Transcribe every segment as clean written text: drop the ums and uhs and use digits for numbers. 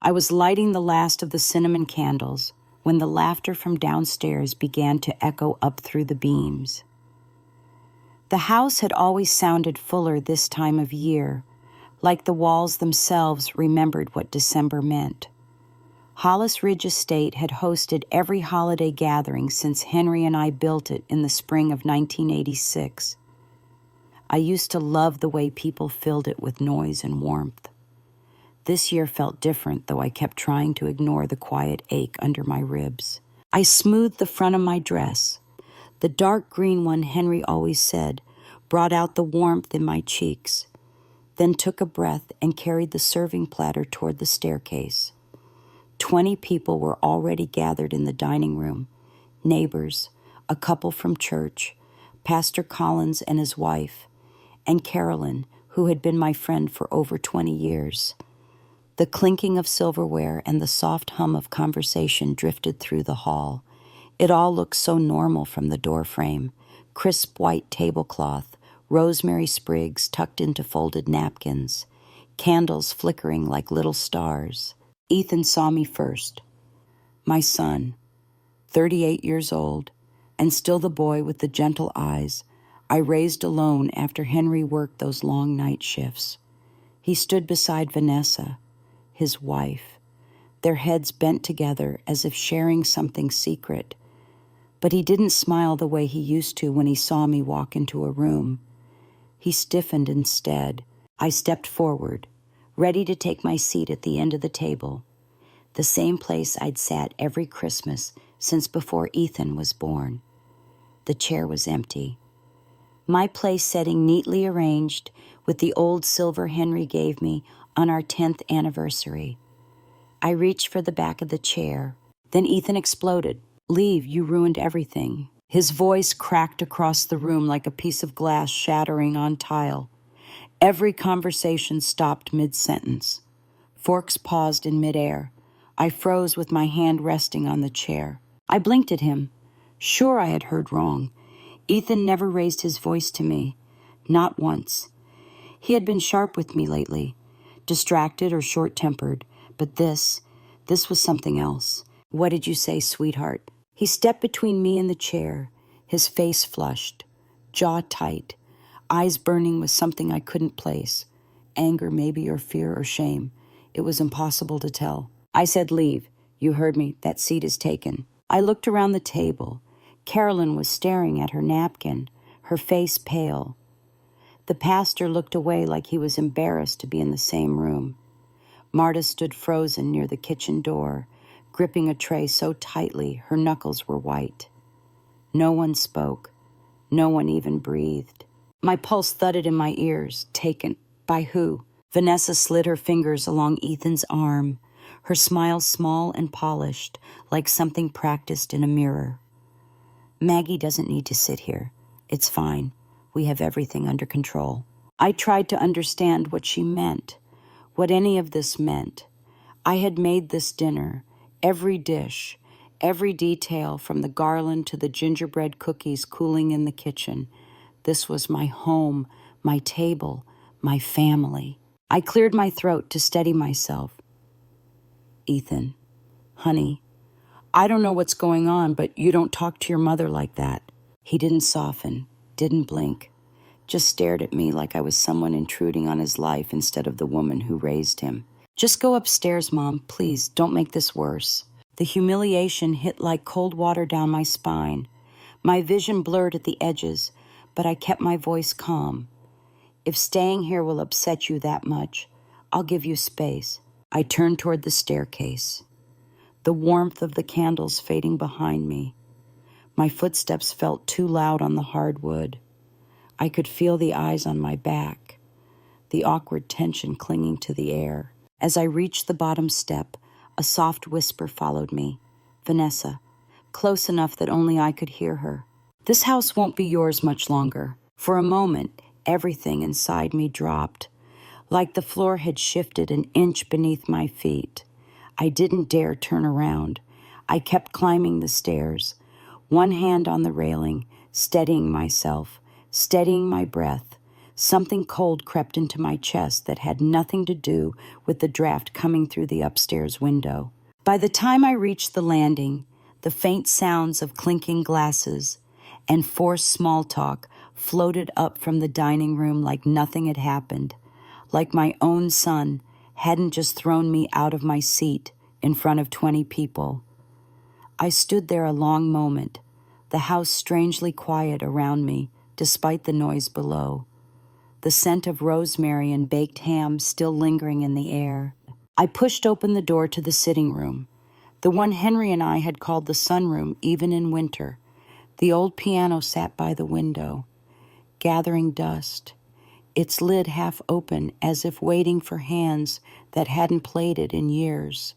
I was lighting the last of the cinnamon candles when the laughter from downstairs began to echo up through the beams. The house had always sounded fuller this time of year, like the walls themselves remembered what December meant. Hollis Ridge Estate had hosted every holiday gathering since Henry and I built it in the spring of 1986. I used to love the way people filled it with noise and warmth. This year felt different, though I kept trying to ignore the quiet ache under my ribs. I smoothed the front of my dress. The dark green one, Henry always said, brought out the warmth in my cheeks, then took a breath and carried the serving platter toward the staircase. 20 people were already gathered in the dining room, neighbors, a couple from church, Pastor Collins and his wife, and Carolyn, who had been my friend for over 20 years. The clinking of silverware and the soft hum of conversation drifted through the hall. It all looked so normal from the doorframe, crisp white tablecloth, rosemary sprigs tucked into folded napkins, candles flickering like little stars. Ethan saw me first. My son, 38 years old, and still the boy with the gentle eyes I raised alone after Henry worked those long night shifts. He stood beside Vanessa, his wife, their heads bent together as if sharing something secret. But he didn't smile the way he used to when he saw me walk into a room. He stiffened instead. I stepped forward, ready to take my seat at the end of the table, the same place I'd sat every Christmas since before Ethan was born. The chair was empty. My place setting neatly arranged with the old silver Henry gave me on our 10th anniversary. I reached for the back of the chair. Then Ethan exploded. "Leave, you ruined everything." His voice cracked across the room like a piece of glass shattering on tile. Every conversation stopped mid-sentence. Forks paused in midair. I froze with my hand resting on the chair. I blinked at him. Sure, I had heard wrong. Ethan never raised his voice to me. Not once. He had been sharp with me lately, distracted or short-tempered, but this was something else. "What did you say, sweetheart?" He stepped between me and the chair, his face flushed, jaw tight, eyes burning with something I couldn't place. Anger maybe, or fear, or shame. It was impossible to tell. I said, "Leave. You heard me. That seat is taken." I looked around the table. Carolyn was staring at her napkin, her face pale. The pastor looked away like he was embarrassed to be in the same room. Marta stood frozen near the kitchen door, gripping a tray so tightly her knuckles were white. No one spoke. No one even breathed. My pulse thudded in my ears. Taken. By who? Vanessa slid her fingers along Ethan's arm, her smile small and polished, like something practiced in a mirror. "Maggie doesn't need to sit here. It's fine. We have everything under control." I tried to understand what she meant, what any of this meant. I had made this dinner, every dish, every detail from the garland to the gingerbread cookies cooling in the kitchen. This was my home, my table, my family. I cleared my throat to steady myself. "Ethan, honey, I don't know what's going on, but you don't talk to your mother like that." He didn't soften, didn't blink, just stared at me like I was someone intruding on his life instead of the woman who raised him. "Just go upstairs, Mom. Please, don't make this worse." The humiliation hit like cold water down my spine. My vision blurred at the edges, but I kept my voice calm. "If staying here will upset you that much, I'll give you space." I turned toward the staircase, the warmth of the candles fading behind me. My footsteps felt too loud on the hard wood. I could feel the eyes on my back, the awkward tension clinging to the air. As I reached the bottom step, a soft whisper followed me. "Vanessa," close enough that only I could hear her. "This house won't be yours much longer." For a moment, everything inside me dropped, like the floor had shifted an inch beneath my feet. I didn't dare turn around. I kept climbing the stairs, one hand on the railing, steadying myself, steadying my breath, Something cold crept into my chest that had nothing to do with the draft coming through the upstairs window. By the time I reached the landing, the faint sounds of clinking glasses and forced small talk floated up from the dining room like nothing had happened, like my own son hadn't just thrown me out of my seat in front of 20 people. I stood there a long moment, the house strangely quiet around me despite the noise below, the scent of rosemary and baked ham still lingering in the air. I pushed open the door to the sitting room, the one Henry and I had called the sunroom even in winter. The old piano sat by the window, gathering dust, its lid half open as if waiting for hands that hadn't played it in years.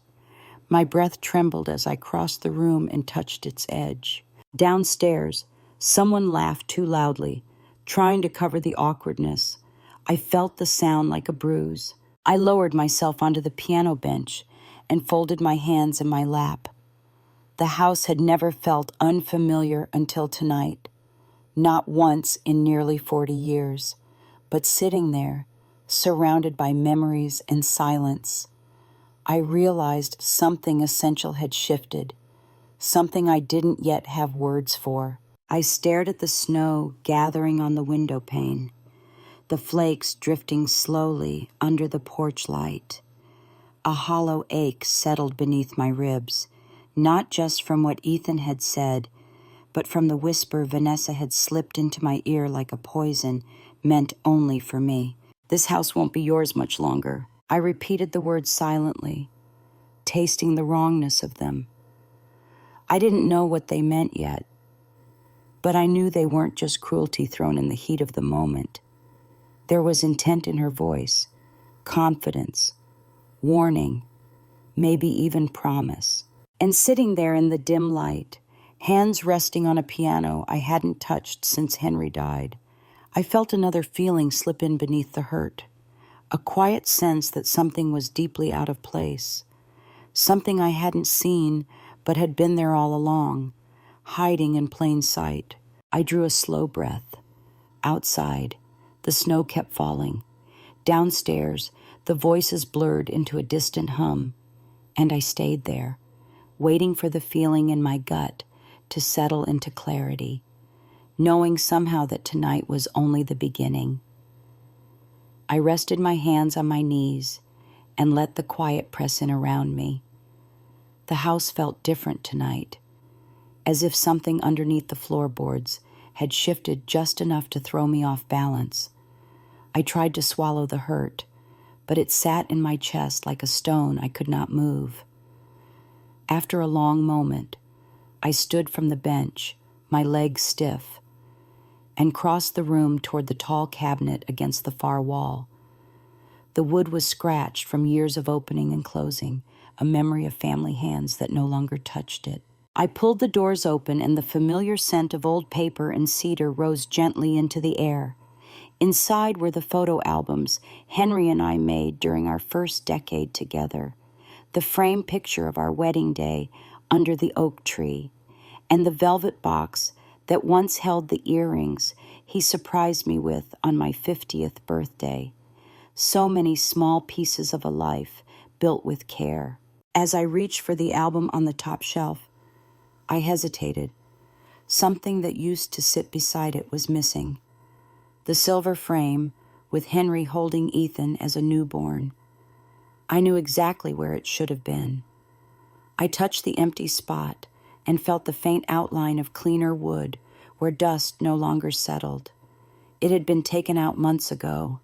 My breath trembled as I crossed the room and touched its edge. Downstairs, someone laughed too loudly, trying to cover the awkwardness. I felt the sound like a bruise. I lowered myself onto the piano bench and folded my hands in my lap. The house had never felt unfamiliar until tonight, not once in nearly 40 years, but sitting there, surrounded by memories and silence, I realized something essential had shifted, something I didn't yet have words for. I stared at the snow gathering on the window pane, the flakes drifting slowly under the porch light. A hollow ache settled beneath my ribs, not just from what Ethan had said, but from the whisper Vanessa had slipped into my ear like a poison meant only for me. "This house won't be yours much longer." I repeated the words silently, tasting the wrongness of them. I didn't know what they meant yet, but I knew they weren't just cruelty thrown in the heat of the moment. There was intent in her voice, confidence, warning, maybe even promise. And sitting there in the dim light, hands resting on a piano I hadn't touched since Henry died, I felt another feeling slip in beneath the hurt, a quiet sense that something was deeply out of place, something I hadn't seen but had been there all along, hiding in plain sight. I drew a slow breath. Outside, the snow kept falling. Downstairs, the voices blurred into a distant hum, and I stayed there, waiting for the feeling in my gut to settle into clarity, knowing somehow that tonight was only the beginning. I rested my hands on my knees and let the quiet press in around me. The house felt different tonight, as if something underneath the floorboards had shifted just enough to throw me off balance. I tried to swallow the hurt, but it sat in my chest like a stone I could not move. After a long moment, I stood from the bench, my legs stiff, and crossed the room toward the tall cabinet against the far wall. The wood was scratched from years of opening and closing, a memory of family hands that no longer touched it. I pulled the doors open, and the familiar scent of old paper and cedar rose gently into the air. Inside were the photo albums Henry and I made during our first decade together, the framed picture of our wedding day under the oak tree, and the velvet box that once held the earrings he surprised me with on my 50th birthday. So many small pieces of a life built with care. As I reached for the album on the top shelf, I hesitated. Something that used to sit beside it was missing. The silver frame, with Henry holding Ethan as a newborn. I knew exactly where it should have been. I touched the empty spot and felt the faint outline of cleaner wood where dust no longer settled. It had been taken out months ago.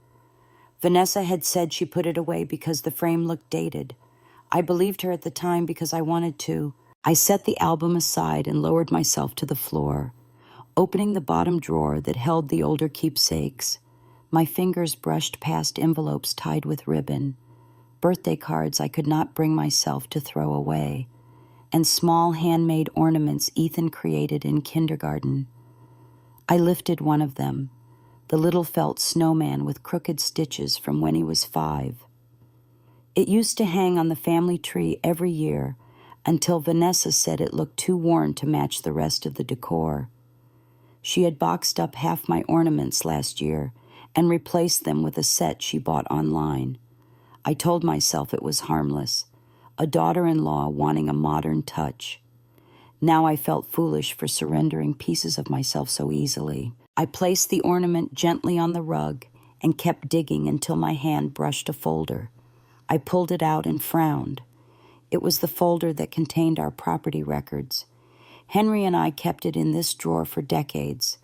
Vanessa had said she put it away because the frame looked dated. I believed her at the time because I wanted to. I set the album aside and lowered myself to the floor, opening the bottom drawer that held the older keepsakes. My fingers brushed past envelopes tied with ribbon, birthday cards I could not bring myself to throw away, and small handmade ornaments Ethan created in kindergarten. I lifted one of them, the little felt snowman with crooked stitches from when he was 5. It used to hang on the family tree every year until Vanessa said it looked too worn to match the rest of the decor. She had boxed up half my ornaments last year and replaced them with a set she bought online. I told myself it was harmless, a daughter-in-law wanting a modern touch. Now I felt foolish for surrendering pieces of myself so easily. I placed the ornament gently on the rug and kept digging until my hand brushed a folder. I pulled it out and frowned. It was the folder that contained our property records. Henry and I kept it in this drawer for decades.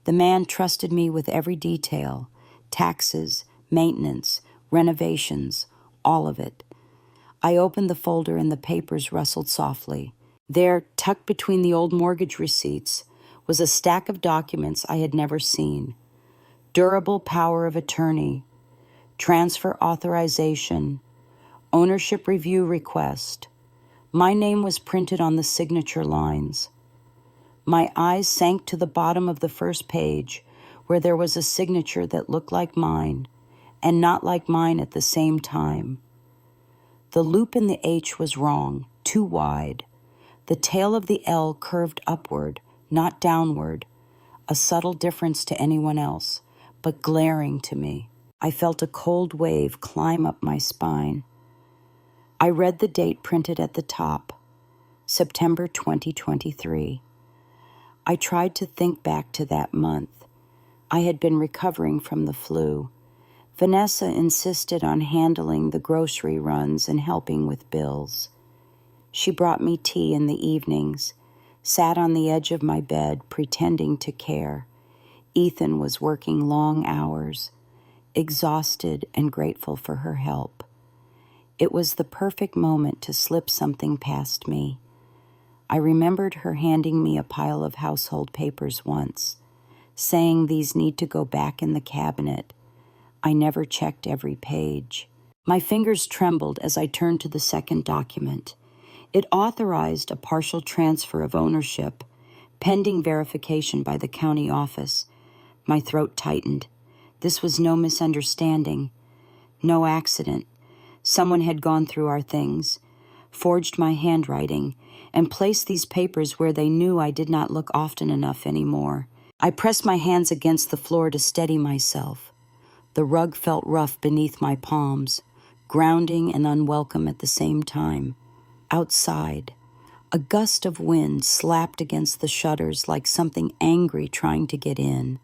The man trusted me with every detail: taxes, maintenance, renovations, all of it. I opened the folder and the papers rustled softly. There, tucked between the old mortgage receipts, was a stack of documents I had never seen. Durable power of attorney, transfer authorization, ownership review request. My name was printed on the signature lines. My eyes sank to the bottom of the first page, where there was a signature that looked like mine, and not like mine at the same time. The loop in the H was wrong, too wide. The tail of the L curved upward, not downward, a subtle difference to anyone else, but glaring to me. I felt a cold wave climb up my spine. I read the date printed at the top, September 2023. I tried to think back to that month. I had been recovering from the flu. Vanessa insisted on handling the grocery runs and helping with bills. She brought me tea in the evenings, sat on the edge of my bed pretending to care. Ethan was working long hours, exhausted and grateful for her help. It was the perfect moment to slip something past me. I remembered her handing me a pile of household papers once, saying these need to go back in the cabinet. I never checked every page. My fingers trembled as I turned to the second document. It authorized a partial transfer of ownership, pending verification by the county office. My throat tightened. This was no misunderstanding, no accident. Someone had gone through our things, forged my handwriting, and placed these papers where they knew I did not look often enough anymore. I pressed my hands against the floor to steady myself. The rug felt rough beneath my palms, grounding and unwelcome at the same time. Outside, a gust of wind slapped against the shutters like something angry trying to get in.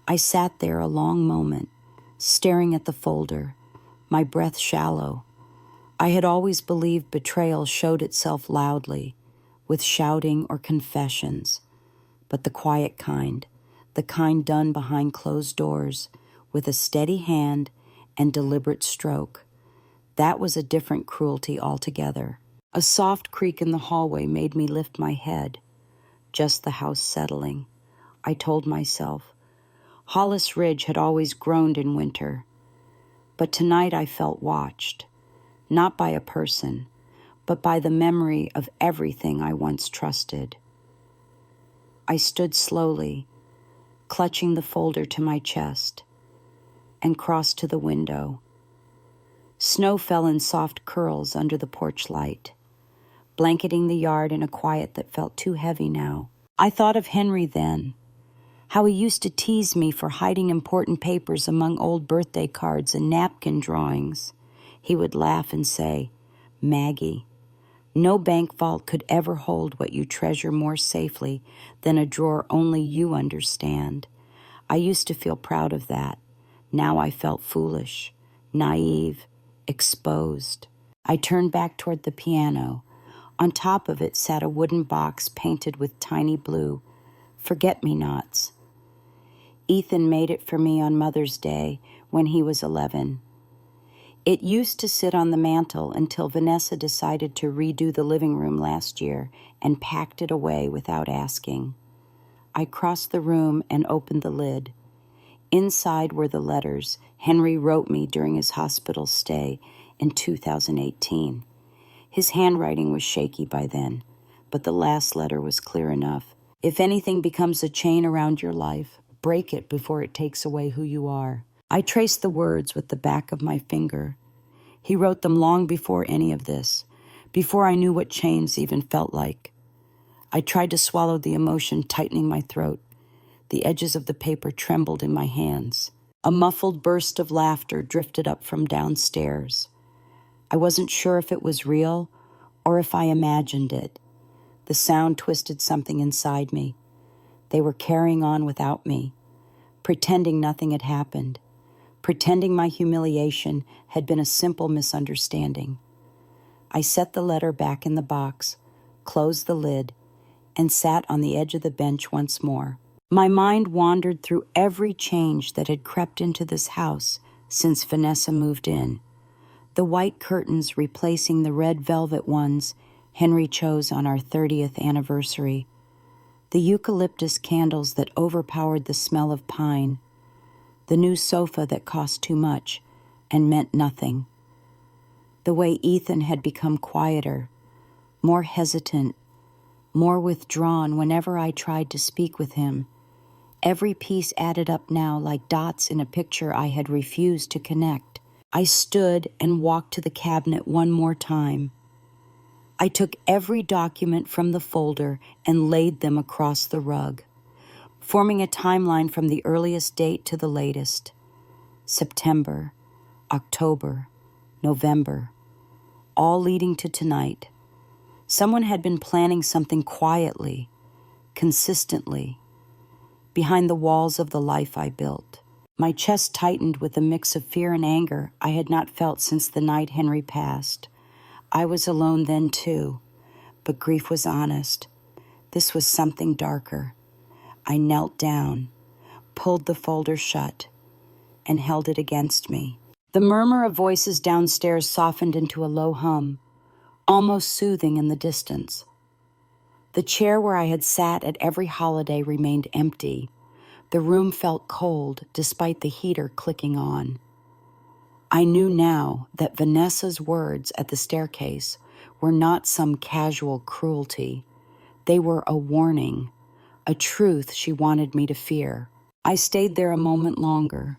I sat there a long moment, staring at the folder, my breath shallow. I had always believed betrayal showed itself loudly, with shouting or confessions, but the quiet kind, the kind done behind closed doors, with a steady hand and deliberate stroke, that was a different cruelty altogether. A soft creak in the hallway made me lift my head. Just the house settling. I told myself. Hollis Ridge had always groaned in winter. But tonight I felt watched. Not by a person, but by the memory of everything I once trusted. I stood slowly, clutching the folder to my chest, and crossed to the window. Snow fell in soft curls under the porch light, blanketing the yard in a quiet that felt too heavy now. I thought of Henry then, how he used to tease me for hiding important papers among old birthday cards and napkin drawings. He would laugh and say, "Maggie, no bank vault could ever hold what you treasure more safely than a drawer only you understand." I used to feel proud of that. Now I felt foolish, naive, exposed. I turned back toward the piano. On top of it sat a wooden box painted with tiny blue forget-me-nots. Ethan made it for me on Mother's Day when he was 11. It used to sit on the mantel until Vanessa decided to redo the living room last year and packed it away without asking. I crossed the room and opened the lid. Inside were the letters Henry wrote me during his hospital stay in 2018. His handwriting was shaky by then, but the last letter was clear enough. If anything becomes a chain around your life, break it before it takes away who you are. I traced the words with the back of my finger. He wrote them long before any of this, before I knew what chains even felt like. I tried to swallow the emotion tightening my throat. The edges of the paper trembled in my hands. A muffled burst of laughter drifted up from downstairs. I wasn't sure if it was real or if I imagined it. The sound twisted something inside me. They were carrying on without me, pretending nothing had happened, pretending my humiliation had been a simple misunderstanding. I set the letter back in the box, closed the lid, and sat on the edge of the bench once more. My mind wandered through every change that had crept into this house since Vanessa moved in. The white curtains replacing the red velvet ones Henry chose on our 30th anniversary. The eucalyptus candles that overpowered the smell of pine. The new sofa that cost too much and meant nothing. The way Ethan had become quieter, more hesitant, more withdrawn whenever I tried to speak with him. Every piece added up now like dots in a picture I had refused to connect. I stood and walked to the cabinet one more time. I took every document from the folder and laid them across the rug, forming a timeline from the earliest date to the latest. September, October, November, all leading to tonight. Someone had been planning something quietly, consistently, behind the walls of the life I built. My chest tightened with a mix of fear and anger I had not felt since the night Henry passed. I was alone then too, but grief was honest. This was something darker. I knelt down, pulled the folder shut, and held it against me. The murmur of voices downstairs softened into a low hum, almost soothing in the distance. The chair where I had sat at every holiday remained empty. The room felt cold despite the heater clicking on. I knew now that Vanessa's words at the staircase were not some casual cruelty. They were a warning, a truth she wanted me to fear. I stayed there a moment longer,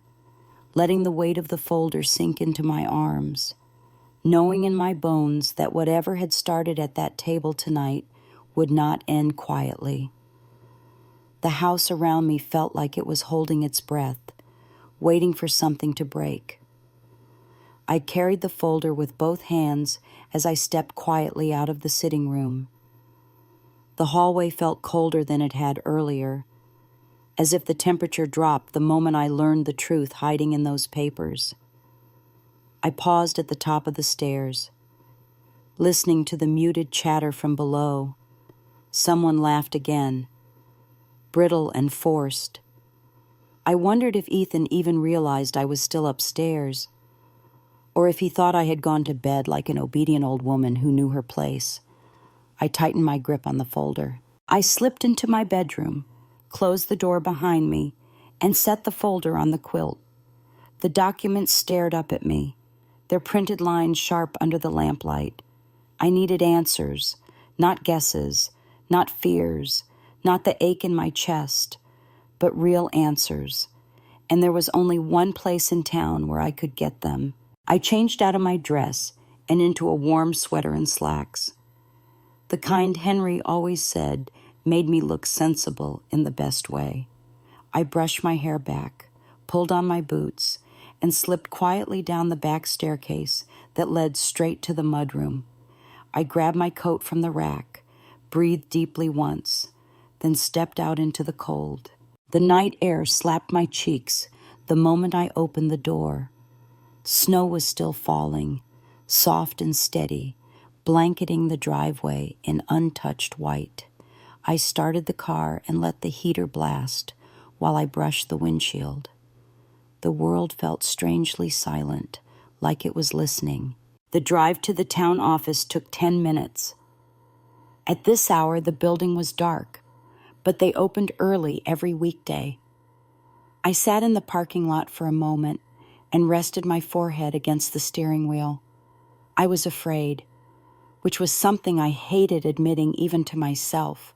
letting the weight of the folder sink into my arms, knowing in my bones that whatever had started at that table tonight would not end quietly. The house around me felt like it was holding its breath, waiting for something to break. I carried the folder with both hands as I stepped quietly out of the sitting room. The hallway felt colder than it had earlier, as if the temperature dropped the moment I learned the truth hiding in those papers. I paused at the top of the stairs, listening to the muted chatter from below. Someone laughed again, brittle and forced. I wondered if Ethan even realized I was still upstairs, or if he thought I had gone to bed like an obedient old woman who knew her place. I tightened my grip on the folder. I slipped into my bedroom, closed the door behind me, and set the folder on the quilt. The documents stared up at me, their printed lines sharp under the lamplight. I needed answers, not guesses, not fears, not the ache in my chest, but real answers. And there was only one place in town where I could get them. I changed out of my dress and into a warm sweater and slacks. The kind Henry always said made me look sensible in the best way. I brushed my hair back, pulled on my boots, and slipped quietly down the back staircase that led straight to the mudroom. I grabbed my coat from the rack, breathed deeply once, then stepped out into the cold. The night air slapped my cheeks the moment I opened the door. Snow was still falling, soft and steady, blanketing the driveway in untouched white. I started the car and let the heater blast while I brushed the windshield. The world felt strangely silent, like it was listening. The drive to the town office took 10 minutes. At this hour, the building was dark, but they opened early every weekday. I sat in the parking lot for a moment and rested my forehead against the steering wheel. I was afraid, which was something I hated admitting even to myself.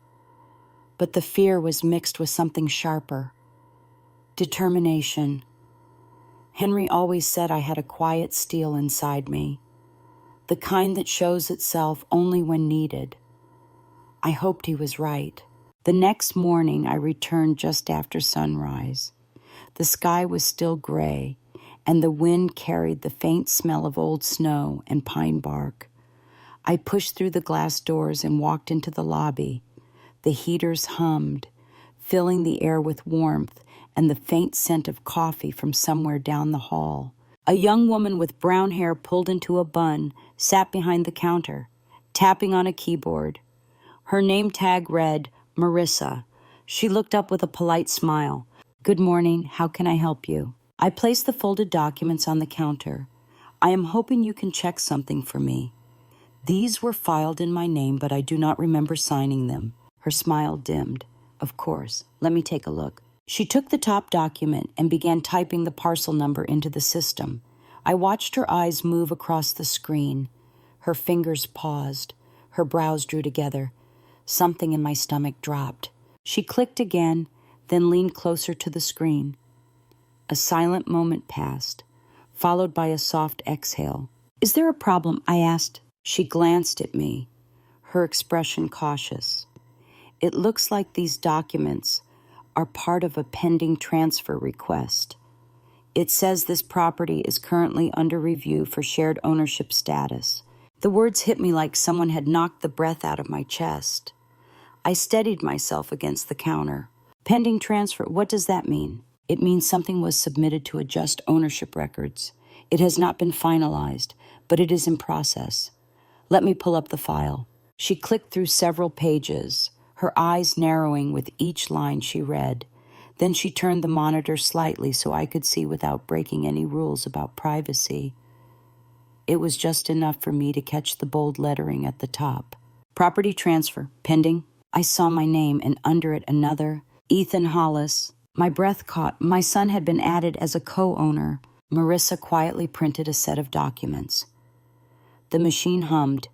But the fear was mixed with something sharper. Determination. Henry always said I had a quiet steel inside me, the kind that shows itself only when needed. I hoped he was right. The next morning, I returned just after sunrise. The sky was still gray, and the wind carried the faint smell of old snow and pine bark. I pushed through the glass doors and walked into the lobby. The heaters hummed, filling the air with warmth and the faint scent of coffee from somewhere down the hall. A young woman with brown hair pulled into a bun sat behind the counter, tapping on a keyboard. Her name tag read, Marissa. She looked up with a polite smile. "Good morning, how can I help you?" I placed the folded documents on the counter. "I am hoping you can check something for me. These were filed in my name, but I do not remember signing them." Her smile dimmed. "Of course, let me take a look." She took the top document and began typing the parcel number into the system. I watched her eyes move across the screen. Her fingers paused. Her brows drew together. Something in my stomach dropped. She clicked again, then leaned closer to the screen. A silent moment passed, followed by a soft exhale. "Is there a problem?" I asked. She glanced at me, her expression cautious. "It looks like these documents are part of a pending transfer request. It says this property is currently under review for shared ownership status." The words hit me like someone had knocked the breath out of my chest. I steadied myself against the counter. "Pending transfer, what does that mean?" "It means something was submitted to adjust ownership records. It has not been finalized, but it is in process. Let me pull up the file." She clicked through several pages, her eyes narrowing with each line she read. Then she turned the monitor slightly so I could see without breaking any rules about privacy. It was just enough for me to catch the bold lettering at the top. "Property transfer, pending." I saw my name and under it another, Ethan Hollis. My breath caught. My son had been added as a co-owner. Marissa quietly printed a set of documents. The machine hummed,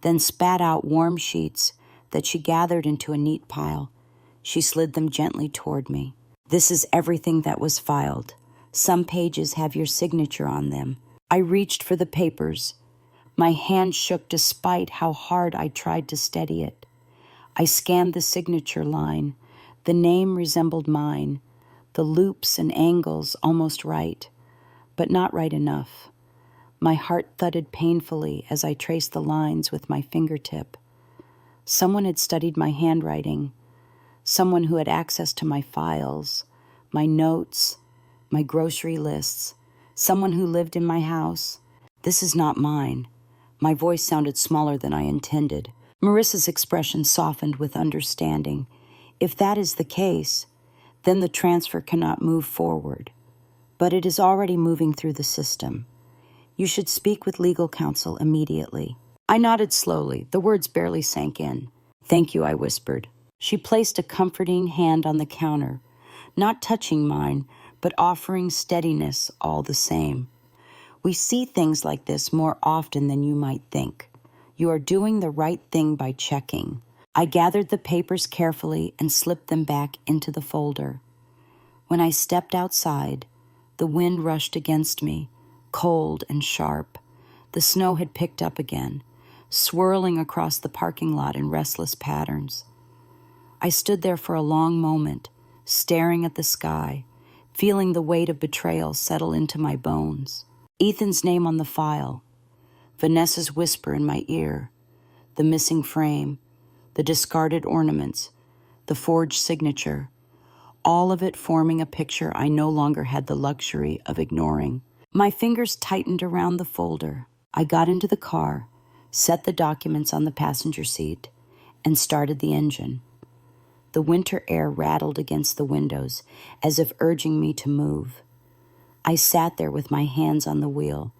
then spat out warm sheets that she gathered into a neat pile. She slid them gently toward me. "This is everything that was filed. Some pages have your signature on them." I reached for the papers. My hand shook despite how hard I tried to steady it. I scanned the signature line. The name resembled mine, the loops and angles almost right, but not right enough. My heart thudded painfully as I traced the lines with my fingertip. Someone had studied my handwriting, someone who had access to my files, my notes, my grocery lists, someone who lived in my house. "This is not mine." My voice sounded smaller than I intended. Marissa's expression softened with understanding. "If that is the case, then the transfer cannot move forward. But it is already moving through the system. You should speak with legal counsel immediately." I nodded slowly. The words barely sank in. "Thank you," I whispered. She placed a comforting hand on the counter, not touching mine, but offering steadiness all the same. "We see things like this more often than you might think. You are doing the right thing by checking." I gathered the papers carefully and slipped them back into the folder. When I stepped outside, the wind rushed against me, cold and sharp. The snow had picked up again, swirling across the parking lot in restless patterns. I stood there for a long moment, staring at the sky, feeling the weight of betrayal settle into my bones. Ethan's name on the file, Vanessa's whisper in my ear, the missing frame, the discarded ornaments, the forged signature, all of it forming a picture I no longer had the luxury of ignoring. My fingers tightened around the folder. I got into the car, set the documents on the passenger seat, and started the engine. The winter air rattled against the windows, as if urging me to move. I sat there with my hands on the wheel,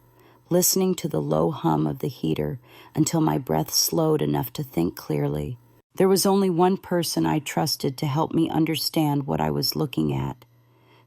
listening to the low hum of the heater until my breath slowed enough to think clearly. There was only one person I trusted to help me understand what I was looking at.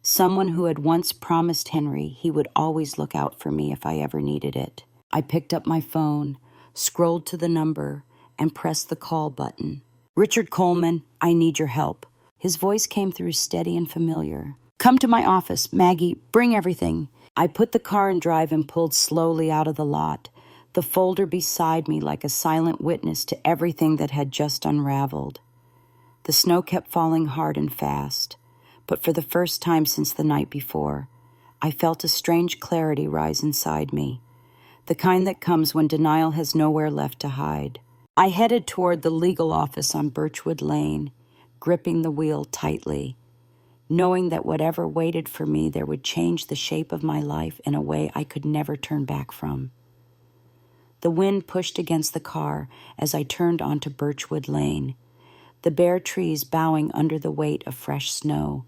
Someone who had once promised Henry he would always look out for me if I ever needed it. I picked up my phone, scrolled to the number, and pressed the call button. "Richard Coleman, I need your help." His voice came through steady and familiar. "Come to my office. Maggie, bring everything." I put the car in drive and pulled slowly out of the lot, the folder beside me like a silent witness to everything that had just unraveled. The snow kept falling hard and fast, but for the first time since the night before, I felt a strange clarity rise inside me, the kind that comes when denial has nowhere left to hide. I headed toward the legal office on Birchwood Lane, gripping the wheel tightly, knowing that whatever waited for me there would change the shape of my life in a way I could never turn back from. The wind pushed against the car as I turned onto Birchwood Lane, the bare trees bowing under the weight of fresh snow.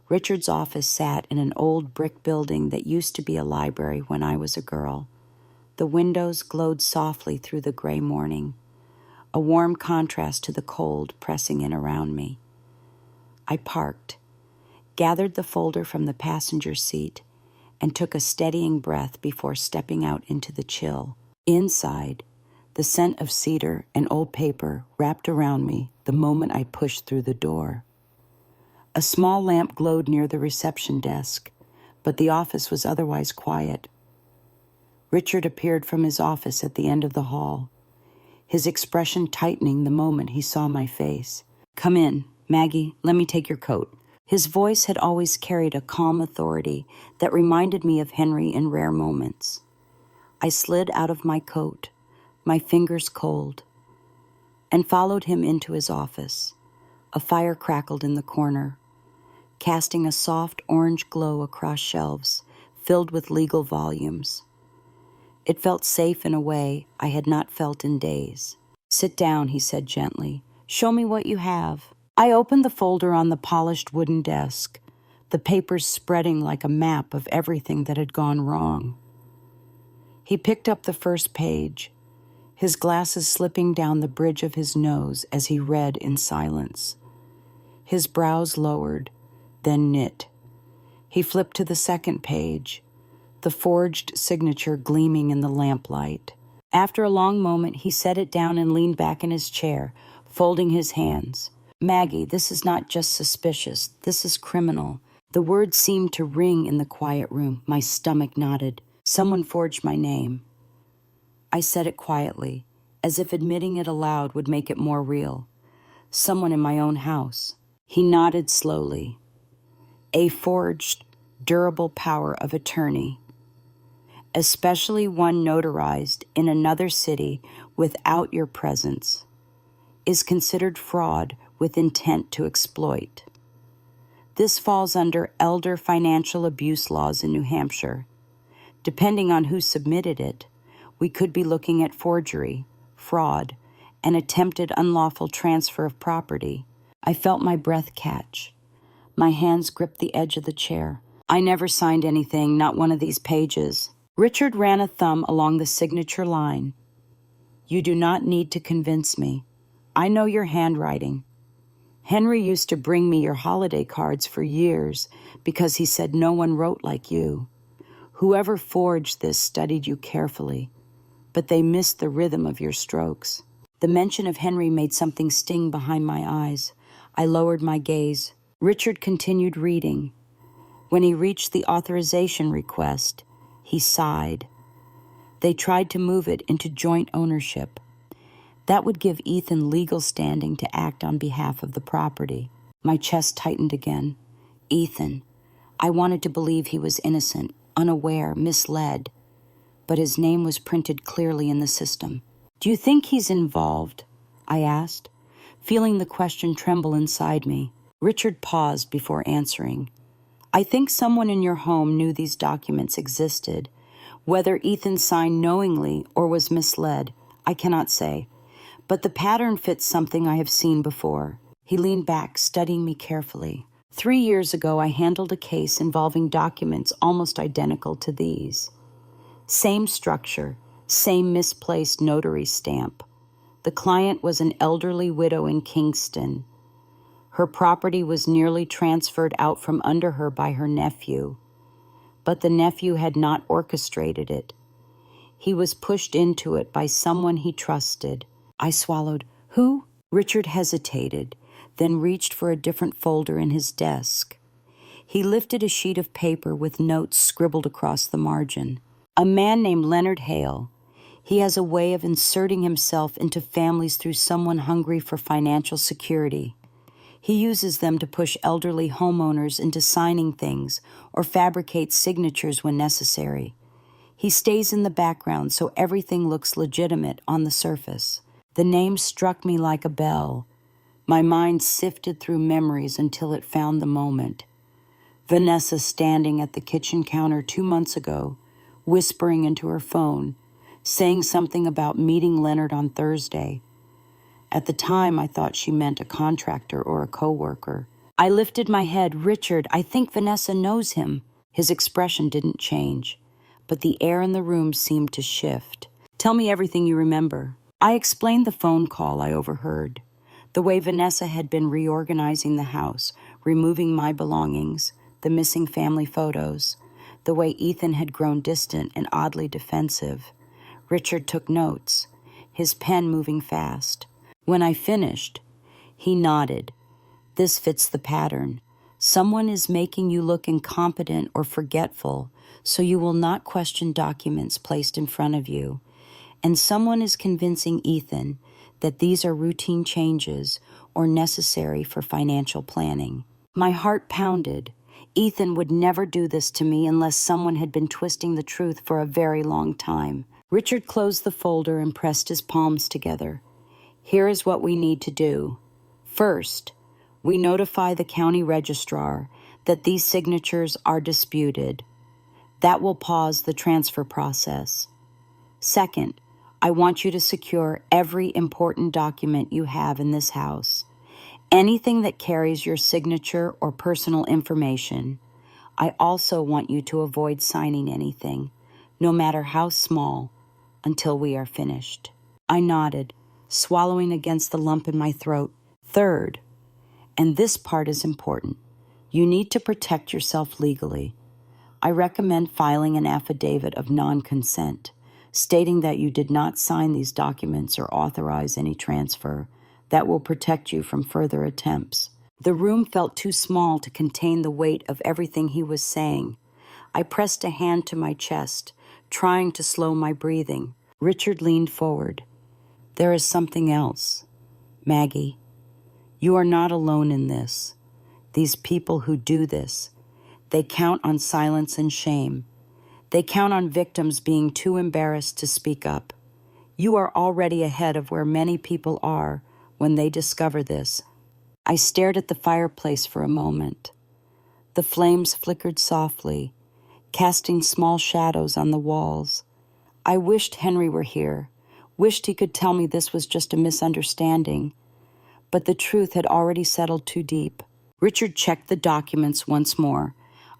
Richard's office sat in an old brick building that used to be a library when I was a girl. The windows glowed softly through the gray morning, a warm contrast to the cold pressing in around me. I parked, gathered the folder from the passenger seat, and took a steadying breath before stepping out into the chill. Inside, the scent of cedar and old paper wrapped around me the moment I pushed through the door. A small lamp glowed near the reception desk, but the office was otherwise quiet. Richard appeared from his office at the end of the hall, his expression tightening the moment he saw my face. "Come in, Maggie, let me take your coat." His voice had always carried a calm authority that reminded me of Henry in rare moments. I slid out of my coat, my fingers cold, and followed him into his office. A fire crackled in the corner, casting a soft orange glow across shelves filled with legal volumes. It felt safe in a way I had not felt in days. "Sit down," he said gently. "Show me what you have." I opened the folder on the polished wooden desk, the papers spreading like a map of everything that had gone wrong. He picked up the first page, his glasses slipping down the bridge of his nose as he read in silence. His brows lowered, then knit. He flipped to the second page, the forged signature gleaming in the lamplight. After a long moment, he set it down and leaned back in his chair, folding his hands. "Maggie, this is not just suspicious. This is criminal." The words seemed to ring in the quiet room. My stomach knotted. "Someone forged my name." I said it quietly, as if admitting it aloud would make it more real. "Someone in my own house." He nodded slowly. "A forged, durable power of attorney, especially one notarized in another city without your presence, is considered fraud with intent to exploit. This falls under elder financial abuse laws in New Hampshire. Depending on who submitted it, we could be looking at forgery, fraud, and attempted unlawful transfer of property." I felt my breath catch. My hands gripped the edge of the chair. "I never signed anything, not one of these pages." Richard ran a thumb along the signature line. "You do not need to convince me. I know your handwriting. Henry used to bring me your holiday cards for years because he said no one wrote like you. Whoever forged this studied you carefully, but they missed the rhythm of your strokes." The mention of Henry made something sting behind my eyes. I lowered my gaze. Richard continued reading. When he reached the authorization request, he sighed. They tried to move it into joint ownership. That would give Ethan legal standing to act on behalf of the property. My chest tightened again. Ethan. I wanted to believe he was innocent, unaware, misled, but his name was printed clearly in the system. "Do you think he's involved?" I asked, feeling the question tremble inside me. Richard paused before answering. "I think someone in your home knew these documents existed. Whether Ethan signed knowingly or was misled, I cannot say. But the pattern fits something I have seen before." He leaned back, studying me carefully. 3 years ago, I handled a case involving documents almost identical to these. Same structure, same misplaced notary stamp. The client was an elderly widow in Kingston. Her property was nearly transferred out from under her by her nephew, but the nephew had not orchestrated it. He was pushed into it by someone he trusted. I swallowed. "Who?" Richard hesitated, then reached for a different folder in his desk. He lifted a sheet of paper with notes scribbled across the margin. "A man named Leonard Hale. He has a way of inserting himself into families through someone hungry for financial security. He uses them to push elderly homeowners into signing things or fabricates signatures when necessary. He stays in the background so everything looks legitimate on the surface. The name struck me like a bell. My mind sifted through memories until it found the moment. Vanessa standing at the kitchen counter 2 months ago, whispering into her phone, saying something about meeting Leonard on Thursday. At the time, I thought she meant a contractor or a coworker. I lifted my head. "Richard, I think Vanessa knows him." His expression didn't change, but the air in the room seemed to shift. "Tell me everything you remember." I explained the phone call I overheard, the way Vanessa had been reorganizing the house, removing my belongings, the missing family photos, the way Ethan had grown distant and oddly defensive. Richard took notes, his pen moving fast. When I finished, he nodded. "This fits the pattern. Someone is making you look incompetent or forgetful, so you will not question documents placed in front of you. And someone is convincing Ethan that these are routine changes or necessary for financial planning." My heart pounded. Ethan would never do this to me unless someone had been twisting the truth for a very long time. Richard closed the folder and pressed his palms together. "Here is what we need to do. First, we notify the county registrar that these signatures are disputed. That will pause the transfer process. Second, I want you to secure every important document you have in this house. Anything that carries your signature or personal information. I also want you to avoid signing anything, no matter how small, until we are finished." I nodded, swallowing against the lump in my throat. "Third, and this part is important, you need to protect yourself legally. I recommend filing an affidavit of non-consent, stating that you did not sign these documents or authorize any transfer. That will protect you from further attempts." The room felt too small to contain the weight of everything he was saying. I pressed a hand to my chest, trying to slow my breathing. Richard leaned forward. "There is something else. Maggie, you are not alone in this. These people who do this, they count on silence and shame. They count on victims being too embarrassed to speak up. You are already ahead of where many people are when they discover this." I stared at the fireplace for a moment. The flames flickered softly, casting small shadows on the walls. I wished Henry were here, wished he could tell me this was just a misunderstanding. But the truth had already settled too deep. Richard checked the documents once more.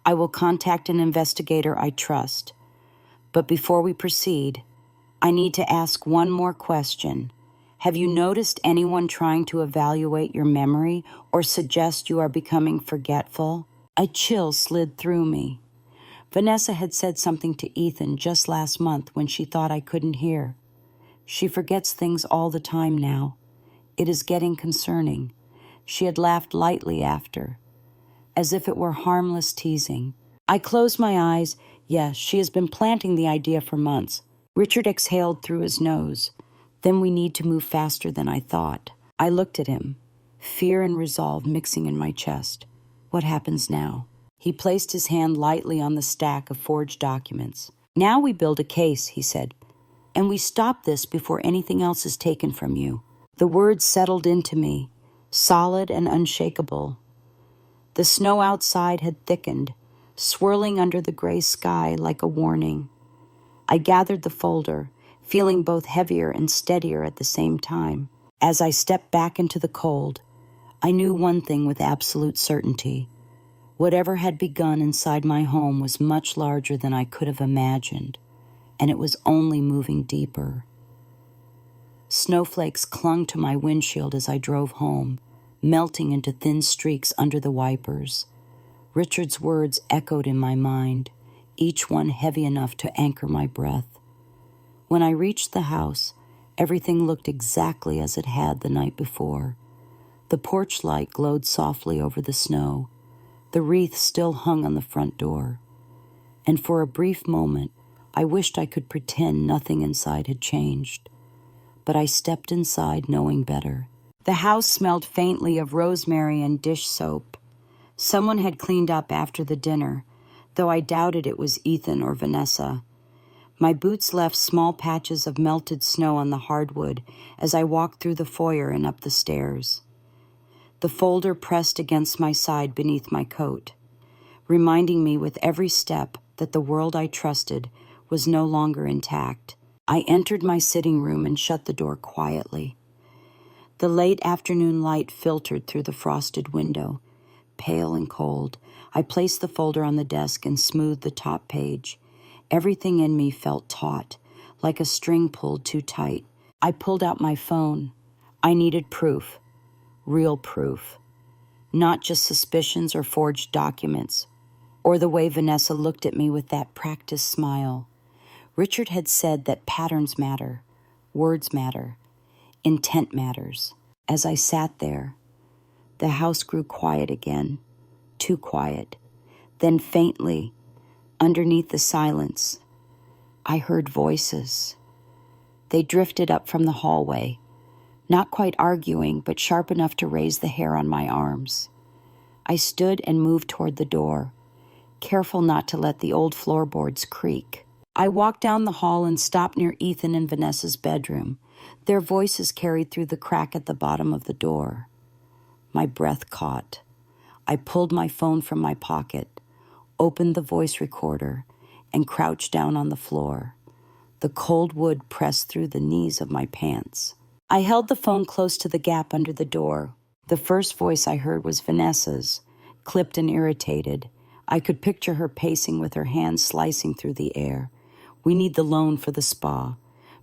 "I will contact an investigator I trust. But before we proceed, I need to ask one more question. Have you noticed anyone trying to evaluate your memory or suggest you are becoming forgetful?" A chill slid through me. Vanessa had said something to Ethan just last month when she thought I couldn't hear. She forgets things all the time now. It is getting concerning. She had laughed lightly after, as if it were harmless teasing. I closed my eyes. Yes, she has been planting the idea for months. Richard exhaled through his nose. "Then we need to move faster than I thought." I looked at him, fear and resolve mixing in my chest. "What happens now?" He placed his hand lightly on the stack of forged documents. "Now we build a case," he said, "and we stop this before anything else is taken from you." The words settled into me, solid and unshakable. The snow outside had thickened, swirling under the gray sky like a warning. I gathered the folder, feeling both heavier and steadier at the same time. As I stepped back into the cold, I knew one thing with absolute certainty. Whatever had begun inside my home was much larger than I could have imagined, and it was only moving deeper. Snowflakes clung to my windshield as I drove home, melting into thin streaks under the wipers. Richard's words echoed in my mind, each one heavy enough to anchor my breath. When I reached the house, everything looked exactly as it had the night before. The porch light glowed softly over the snow. The wreath still hung on the front door. And for a brief moment, I wished I could pretend nothing inside had changed. But I stepped inside knowing better. The house smelled faintly of rosemary and dish soap. Someone had cleaned up after the dinner, though I doubted it was Ethan or Vanessa. My boots left small patches of melted snow on the hardwood as I walked through the foyer and up the stairs. The folder pressed against my side beneath my coat, reminding me with every step that the world I trusted was no longer intact. I entered my sitting room and shut the door quietly. The late afternoon light filtered through the frosted window. Pale and cold, I placed the folder on the desk and smoothed the top page. Everything in me felt taut, like a string pulled too tight. I pulled out my phone. I needed proof. Real proof. Not just suspicions or forged documents, or the way Vanessa looked at me with that practiced smile. Richard had said that patterns matter, words matter, intent matters. As I sat there, the house grew quiet again, too quiet. Then faintly, underneath the silence, I heard voices. They drifted up from the hallway, not quite arguing, but sharp enough to raise the hair on my arms. I stood and moved toward the door, careful not to let the old floorboards creak. I walked down the hall and stopped near Ethan and Vanessa's bedroom. Their voices carried through the crack at the bottom of the door. My breath caught. I pulled my phone from my pocket, opened the voice recorder, and crouched down on the floor. The cold wood pressed through the knees of my pants. I held the phone close to the gap under the door. The first voice I heard was Vanessa's, clipped and irritated. I could picture her pacing with her hands slicing through the air. We need the loan for the spa.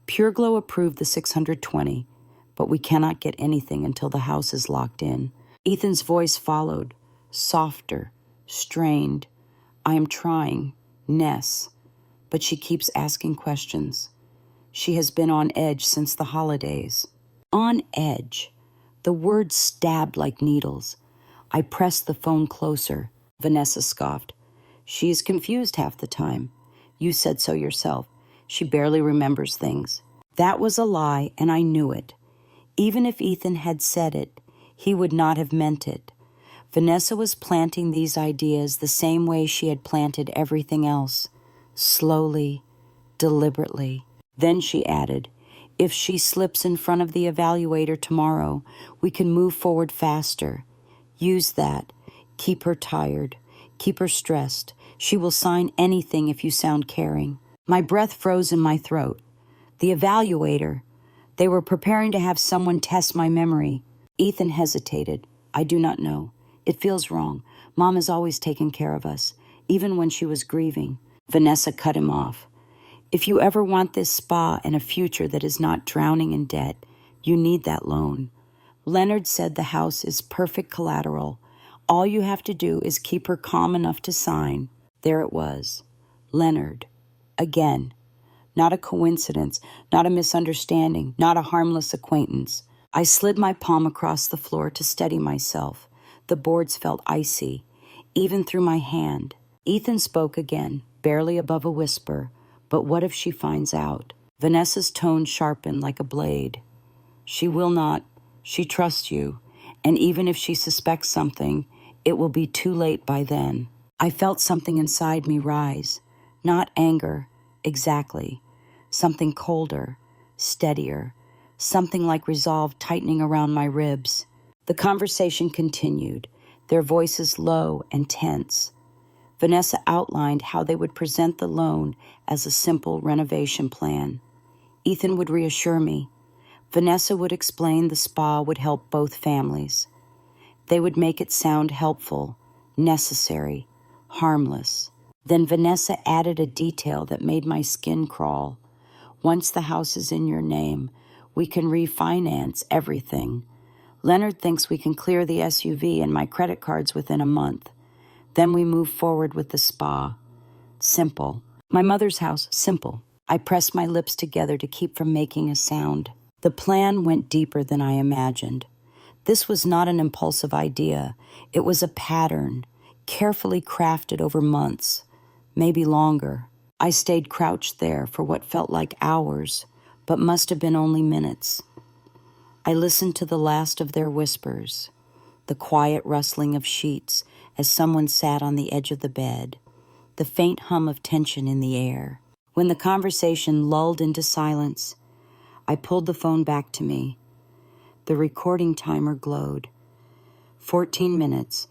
Pure Glow approved the $620, but we cannot get anything until the house is locked in. Ethan's voice followed, softer, strained. I am trying, Ness, but she keeps asking questions. She has been on edge since the holidays. On edge. The words stabbed like needles. I pressed the phone closer. Vanessa scoffed. She is confused half the time. You said so yourself. She barely remembers things. That was a lie, and I knew it. Even if Ethan had said it, he would not have meant it. Vanessa was planting these ideas the same way she had planted everything else. Slowly, deliberately. Then she added, if she slips in front of the evaluator tomorrow, we can move forward faster. Use that. Keep her tired. Keep her stressed. She will sign anything if you sound caring. My breath froze in my throat. The evaluator. They were preparing to have someone test my memory. Ethan hesitated. I do not know. It feels wrong. Mom has always taken care of us, even when she was grieving. Vanessa cut him off. If you ever want this spa and a future that is not drowning in debt, you need that loan. Leonard said the house is perfect collateral. All you have to do is keep her calm enough to sign. There it was. Leonard. Again. Not a coincidence, not a misunderstanding, not a harmless acquaintance. I slid my palm across the floor to steady myself. The boards felt icy, even through my hand. Ethan spoke again, barely above a whisper. But what if she finds out? Vanessa's tone sharpened like a blade. She will not. She trusts you. And even if she suspects something, it will be too late by then. I felt something inside me rise. Not anger, exactly. Something colder, steadier. Something like resolve tightening around my ribs. The conversation continued, their voices low and tense. Vanessa outlined how they would present the loan as a simple renovation plan. Ethan would reassure me. Vanessa would explain the spa would help both families. They would make it sound helpful, necessary, harmless. Then Vanessa added a detail that made my skin crawl. Once the house is in your name, we can refinance everything. Leonard thinks we can clear the SUV and my credit cards within a month. Then we move forward with the spa. Simple. My mother's house, simple. I pressed my lips together to keep from making a sound. The plan went deeper than I imagined. This was not an impulsive idea. It was a pattern, carefully crafted over months, maybe longer. I stayed crouched there for what felt like hours, but must have been only minutes. I listened to the last of their whispers, the quiet rustling of sheets as someone sat on the edge of the bed, the faint hum of tension in the air. When the conversation lulled into silence, I pulled the phone back to me. The recording timer glowed. 14 minutes.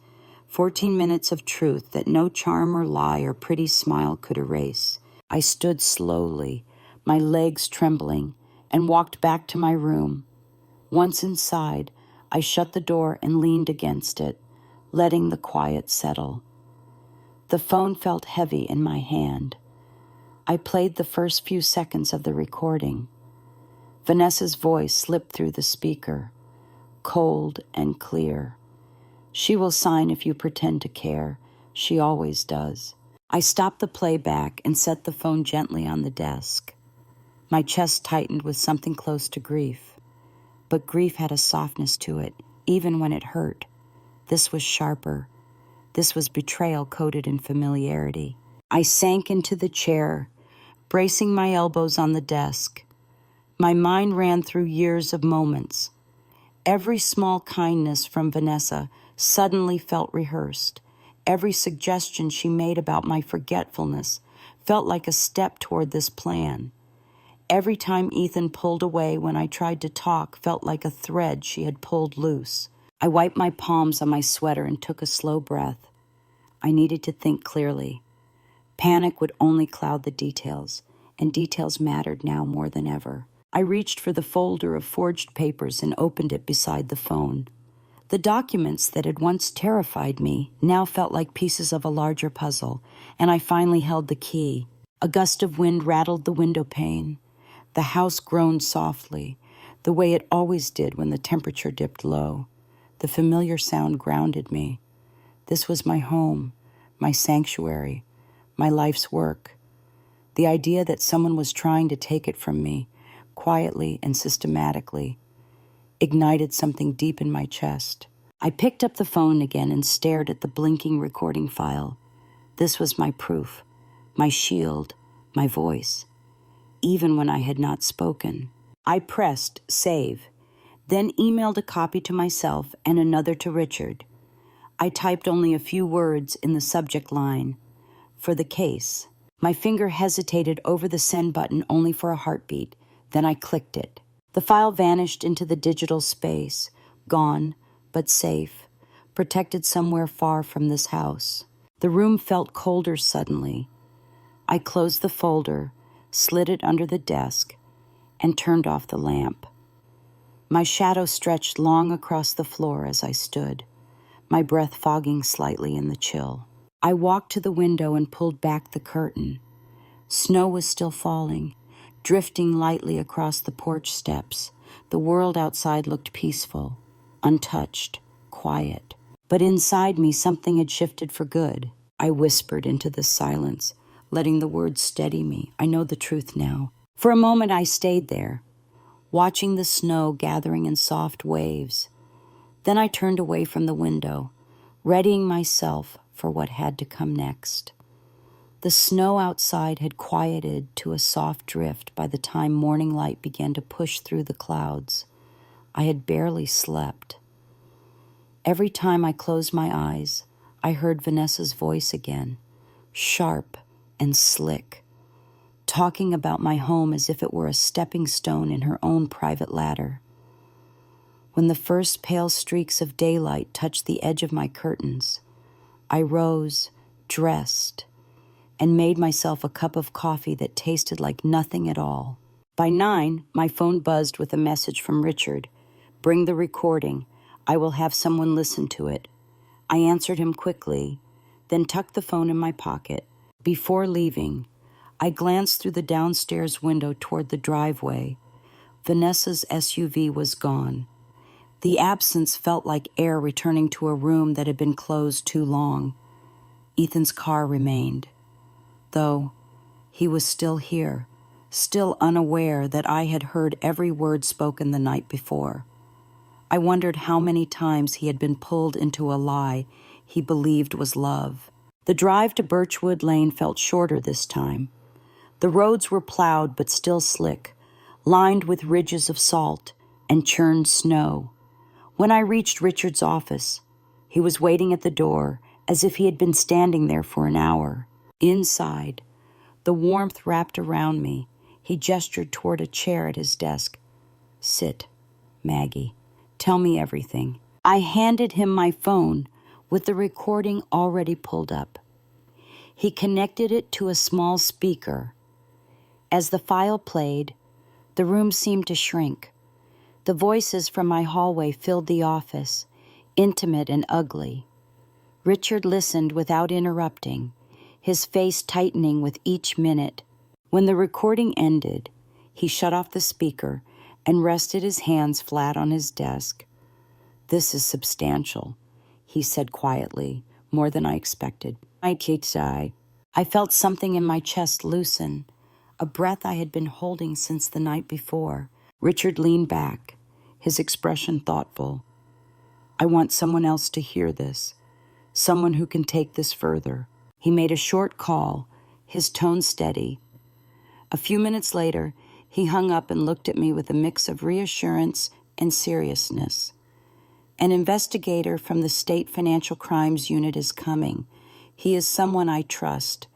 14 minutes of truth that no charm or lie or pretty smile could erase. I stood slowly, my legs trembling, and walked back to my room. Once inside, I shut the door and leaned against it, letting the quiet settle. The phone felt heavy in my hand. I played the first few seconds of the recording. Vanessa's voice slipped through the speaker, cold and clear. She will sign if you pretend to care. She always does. I stopped the playback and set the phone gently on the desk. My chest tightened with something close to grief. But grief had a softness to it, even when it hurt. This was sharper. This was betrayal coated in familiarity. I sank into the chair, bracing my elbows on the desk. My mind ran through years of moments. Every small kindness from Vanessa suddenly felt rehearsed. Every suggestion she made about my forgetfulness felt like a step toward this plan. Every time Ethan pulled away when I tried to talk felt like a thread she had pulled loose. I wiped my palms on my sweater and took a slow breath. I needed to think clearly. Panic would only cloud the details, and details mattered now more than ever. I reached for the folder of forged papers and opened it beside the phone. The documents that had once terrified me now felt like pieces of a larger puzzle, and I finally held the key. A gust of wind rattled the window pane. The house groaned softly, the way it always did when the temperature dipped low. The familiar sound grounded me. This was my home, my sanctuary, my life's work. The idea that someone was trying to take it from me, quietly and systematically, ignited something deep in my chest. I picked up the phone again and stared at the blinking recording file. This was my proof, my shield, my voice. Even when I had not spoken, I pressed save, then emailed a copy to myself and another to Richard. I typed only a few words in the subject line, for the case. My finger hesitated over the send button only for a heartbeat. Then I clicked it. The file vanished into the digital space, gone, but safe, protected somewhere far from this house. The room felt colder suddenly. I closed the folder, slid it under the desk, and turned off the lamp. My shadow stretched long across the floor as I stood, my breath fogging slightly in the chill. I walked to the window and pulled back the curtain. Snow was still falling, drifting lightly across the porch steps. The world outside looked peaceful, untouched, quiet. But inside me, something had shifted for good. I whispered into the silence, letting the words steady me. I know the truth now. For a moment, I stayed there, watching the snow gathering in soft waves. Then I turned away from the window, readying myself for what had to come next. The snow outside had quieted to a soft drift by the time morning light began to push through the clouds. I had barely slept. Every time I closed my eyes, I heard Vanessa's voice again, sharp and slick, talking about my home as if it were a stepping stone in her own private ladder. When the first pale streaks of daylight touched the edge of my curtains, I rose, dressed, and made myself a cup of coffee that tasted like nothing at all. By 9, my phone buzzed with a message from Richard. Bring the recording. I will have someone listen to it. I answered him quickly, then tucked the phone in my pocket. Before leaving, I glanced through the downstairs window toward the driveway. Vanessa's SUV was gone. The absence felt like air returning to a room that had been closed too long. Ethan's car remained, though he was still here, still unaware that I had heard every word spoken the night before. I wondered how many times he had been pulled into a lie he believed was love. The drive to Birchwood Lane felt shorter this time. The roads were plowed but still slick, lined with ridges of salt, and churned snow. When I reached Richard's office, he was waiting at the door as if he had been standing there for an hour. Inside, the warmth wrapped around me, he gestured toward a chair at his desk. "Sit, Maggie. Tell me everything." I handed him my phone with the recording already pulled up. He connected it to a small speaker. As the file played, the room seemed to shrink. The voices from my hallway filled the office, intimate and ugly. Richard listened without interrupting, his face tightening with each minute. When the recording ended, he shut off the speaker and rested his hands flat on his desk. "This is substantial," he said quietly, more than I expected. I felt something in my chest loosen, a breath I had been holding since the night before. Richard leaned back, his expression thoughtful. "I want someone else to hear this, someone who can take this further." He made a short call, his tone steady. A few minutes later, he hung up and looked at me with a mix of reassurance and seriousness. "An investigator from the State Financial Crimes Unit is coming. He is someone I trust,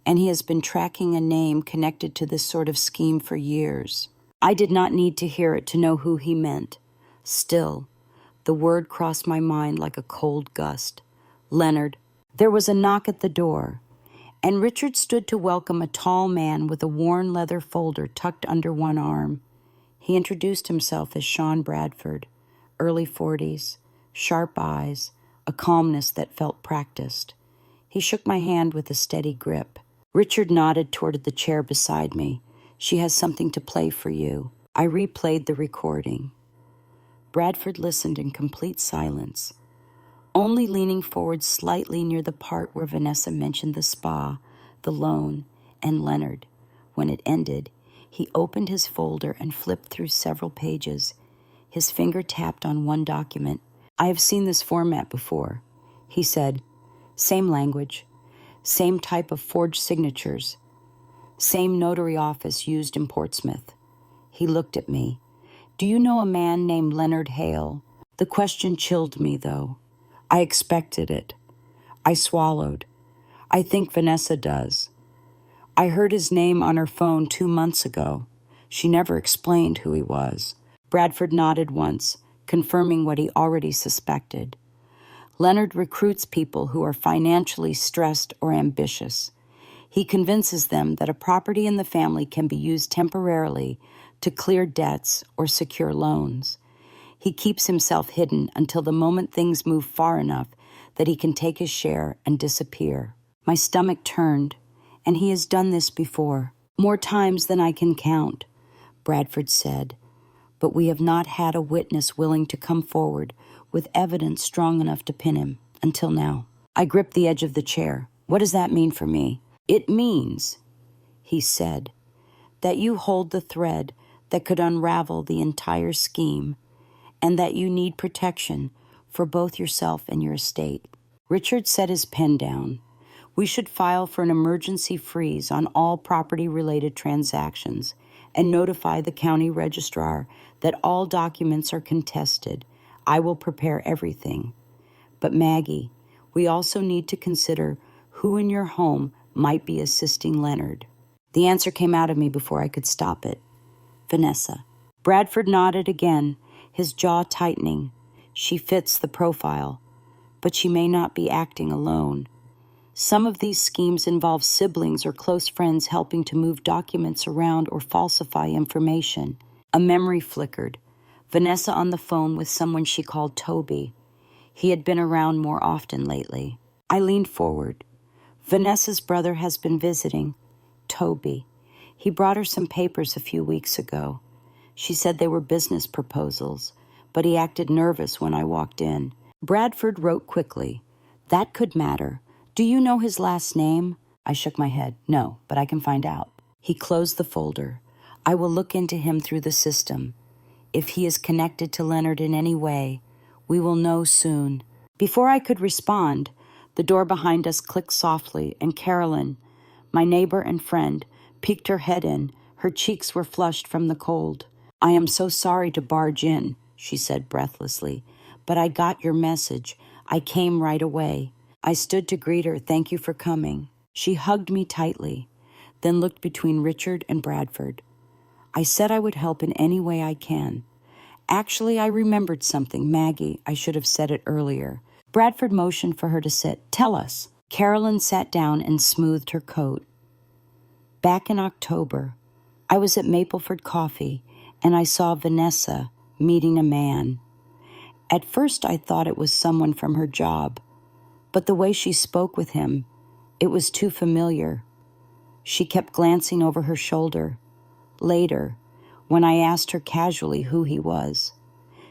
and he has been tracking a name connected to this sort of scheme for years." I did not need to hear it to know who he meant. Still, the word crossed my mind like a cold gust. "Leonard." There was a knock at the door, and Richard stood to welcome a tall man with a worn leather folder tucked under one arm. He introduced himself as Sean Bradford, early 40s, sharp eyes, a calmness that felt practiced. He shook my hand with a steady grip. Richard nodded toward the chair beside me. "She has something to play for you." I replayed the recording. Bradford listened in complete silence, only leaning forward slightly near the part where Vanessa mentioned the spa, the loan, and Leonard. When it ended, he opened his folder and flipped through several pages. His finger tapped on one document. "I have seen this format before," he said. "Same language, same type of forged signatures, same notary office used in Portsmouth." He looked at me. "Do you know a man named Leonard Hale?" The question chilled me, though. I expected it. I swallowed. "I think Vanessa does. I heard his name on her phone 2 months ago. She never explained who he was." Bradford nodded once, confirming what he already suspected. "Leonard recruits people who are financially stressed or ambitious. He convinces them that a property in the family can be used temporarily to clear debts or secure loans. He keeps himself hidden until the moment things move far enough that he can take his share and disappear." My stomach turned, and he has done this before. "More times than I can count," Bradford said, "but we have not had a witness willing to come forward with evidence strong enough to pin him, until now." I gripped the edge of the chair. "What does that mean for me?" "It means," he said, "that you hold the thread that could unravel the entire scheme, and that you need protection for both yourself and your estate." Richard set his pen down. "We should file for an emergency freeze on all property-related transactions and notify the county registrar that all documents are contested. I will prepare everything. But Maggie, we also need to consider who in your home might be assisting Leonard." The answer came out of me before I could stop it. "Vanessa." Bradford nodded again, his jaw tightening. "She fits the profile, but she may not be acting alone. Some of these schemes involve siblings or close friends helping to move documents around or falsify information." A memory flickered. Vanessa on the phone with someone she called Toby. He had been around more often lately. I leaned forward. "Vanessa's brother has been visiting. Toby. He brought her some papers a few weeks ago. She said they were business proposals, but he acted nervous when I walked in." Bradford wrote quickly. "That could matter. Do you know his last name?" I shook my head. "No, but I can find out." He closed the folder. "I will look into him through the system. If he is connected to Leonard in any way, we will know soon." Before I could respond, the door behind us clicked softly, and Carolyn, my neighbor and friend, peeked her head in. Her cheeks were flushed from the cold. "I am so sorry to barge in," she said breathlessly, "but I got your message. I came right away." I stood to greet her. "Thank you for coming." She hugged me tightly, then looked between Richard and Bradford. "I said I would help in any way I can. Actually, I remembered something. Maggie, I should have said it earlier." Bradford motioned for her to sit. "Tell us." Carolyn sat down and smoothed her coat. "Back in October, I was at Mapleford Coffee, and I saw Vanessa meeting a man. At first I thought it was someone from her job, but the way she spoke with him, it was too familiar. She kept glancing over her shoulder. Later, when I asked her casually who he was,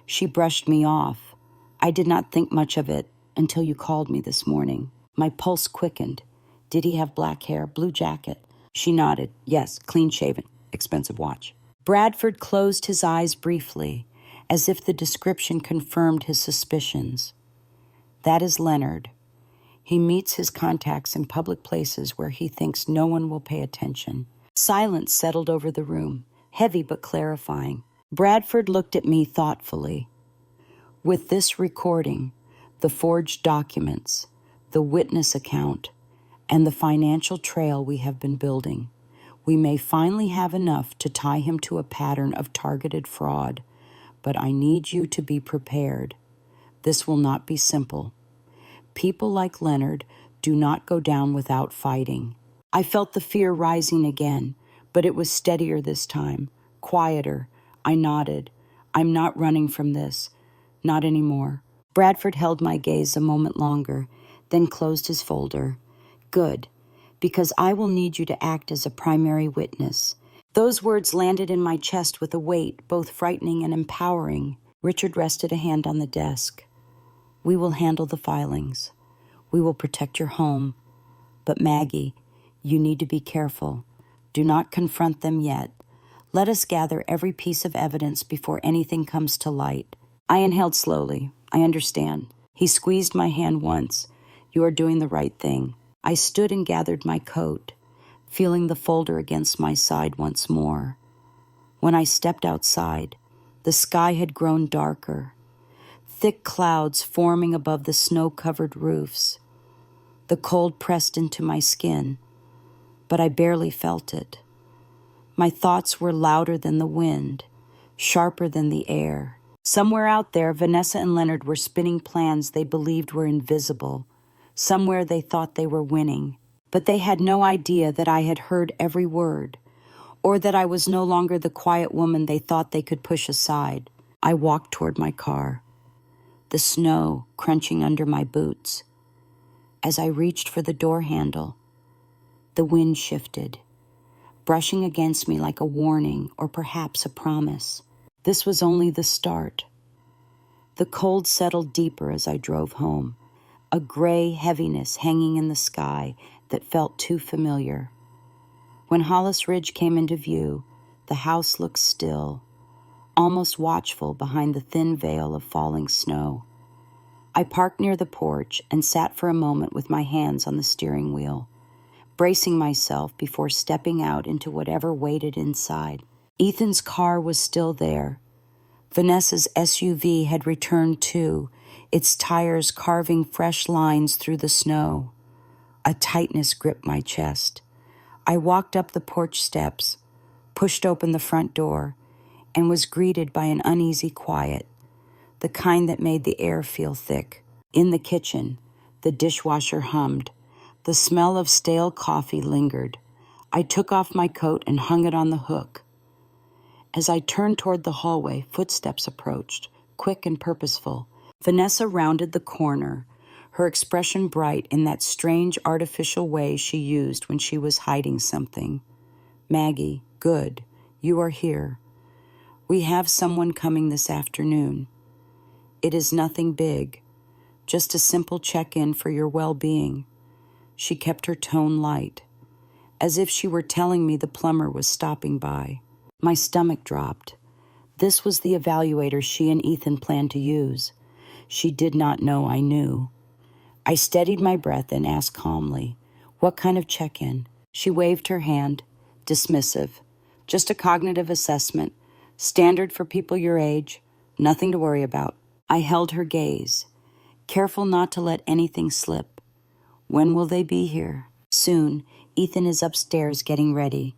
she brushed me off. I did not think much of it until you called me this morning." My pulse quickened. "Did he have black hair, blue jacket?" She nodded. "Yes, clean-shaven, expensive watch." Bradford closed his eyes briefly, as if the description confirmed his suspicions. "That is Leonard. He meets his contacts in public places where he thinks no one will pay attention." Silence settled over the room, heavy but clarifying. Bradford looked at me thoughtfully. "With this recording, the forged documents, the witness account, and the financial trail we have been building, we may finally have enough to tie him to a pattern of targeted fraud. But I need you to be prepared. This will not be simple. People like Leonard do not go down without fighting." I felt the fear rising again, but it was steadier this time, quieter. I nodded. "I'm not running from this. Not anymore." Bradford held my gaze a moment longer, then closed his folder. "Good, because I will need you to act as a primary witness." Those words landed in my chest with a weight, both frightening and empowering. Richard rested a hand on the desk. "We will handle the filings. We will protect your home. But Maggie, you need to be careful. Do not confront them yet. Let us gather every piece of evidence before anything comes to light." I inhaled slowly. "I understand." He squeezed my hand once. "You are doing the right thing." I stood and gathered my coat, feeling the folder against my side once more. When I stepped outside, the sky had grown darker, thick clouds forming above the snow-covered roofs. The cold pressed into my skin, but I barely felt it. My thoughts were louder than the wind, sharper than the air. Somewhere out there, Vanessa and Leonard were spinning plans they believed were invisible. Somewhere they thought they were winning, but they had no idea that I had heard every word, or that I was no longer the quiet woman they thought they could push aside. I walked toward my car, the snow crunching under my boots. As I reached for the door handle, the wind shifted, brushing against me like a warning or perhaps a promise. This was only the start. The cold settled deeper as I drove home, a gray heaviness hanging in the sky that felt too familiar. When Hollis Ridge came into view, the house looked still, almost watchful behind the thin veil of falling snow. I parked near the porch and sat for a moment with my hands on the steering wheel, bracing myself before stepping out into whatever waited inside. Ethan's car was still there. Vanessa's SUV had returned too, its tires carving fresh lines through the snow. A tightness gripped my chest. I walked up the porch steps, pushed open the front door, and was greeted by an uneasy quiet, the kind that made the air feel thick. In the kitchen, the dishwasher hummed. The smell of stale coffee lingered. I took off my coat and hung it on the hook. As I turned toward the hallway, footsteps approached, quick and purposeful. Vanessa rounded the corner, her expression bright in that strange artificial way she used when she was hiding something. "Maggie, good. You are here. We have someone coming this afternoon. It is nothing big, just a simple check-in for your well-being." She kept her tone light, as if she were telling me the plumber was stopping by. My stomach dropped. This was the evaluator she and Ethan planned to use. She did not know I knew. I steadied my breath and asked calmly, "What kind of check-in?" She waved her hand, dismissive. "Just a cognitive assessment, Standard for people your age. Nothing to worry about. I held her gaze, careful not to let anything slip. When will they be here? Soon. Ethan is upstairs getting ready.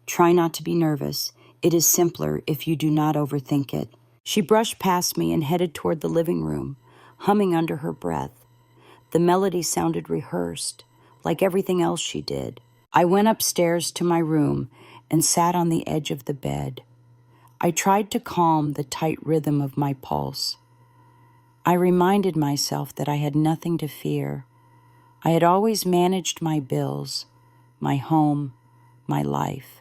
Try not to be nervous. It is simpler if you do not overthink it. She brushed past me and headed toward the living room, humming under her breath. The melody sounded rehearsed, like everything else she did. I went upstairs to my room and sat on the edge of the bed. I tried to calm the tight rhythm of my pulse. I reminded myself that I had nothing to fear. I had always managed my bills, my home, my life.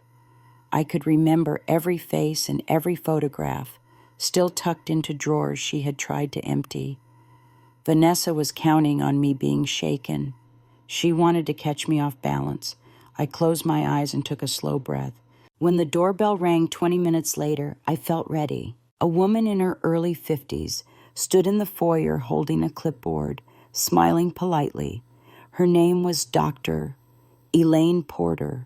I could remember every face and every photograph, still tucked into drawers she had tried to empty. Vanessa was counting on me being shaken. She wanted to catch me off balance. I closed my eyes and took a slow breath. When the doorbell rang 20 minutes later, I felt ready. A woman in her early 50s stood in the foyer holding a clipboard, smiling politely. Her name was Dr. Elaine Porter,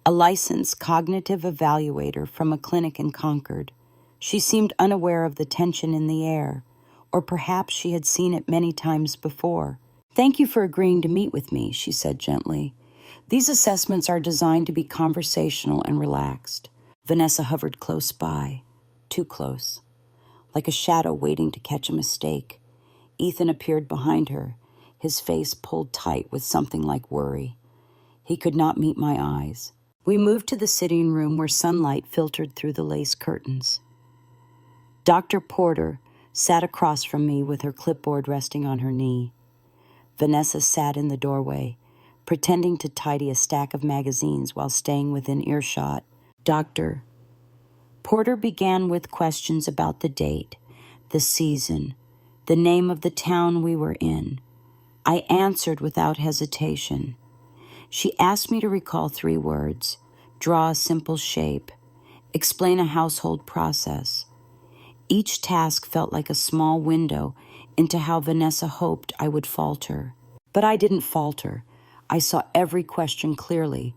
a licensed cognitive evaluator from a clinic in Concord. She seemed unaware of the tension in the air, or perhaps she had seen it many times before. "Thank you for agreeing to meet with me," she said gently. "These assessments are designed to be conversational and relaxed." Vanessa hovered close by, too close, like a shadow waiting to catch a mistake. Ethan appeared behind her, his face pulled tight with something like worry. He could not meet my eyes. We moved to the sitting room where sunlight filtered through the lace curtains. Dr. Porter sat across from me with her clipboard resting on her knee. Vanessa sat in the doorway, pretending to tidy a stack of magazines while staying within earshot. Dr. Porter began with questions about the date, the season, the name of the town we were in. I answered without hesitation. She asked me to recall 3 words, draw a simple shape, explain a household process. Each task felt like a small window into how Vanessa hoped I would falter. But I didn't falter. I saw every question clearly.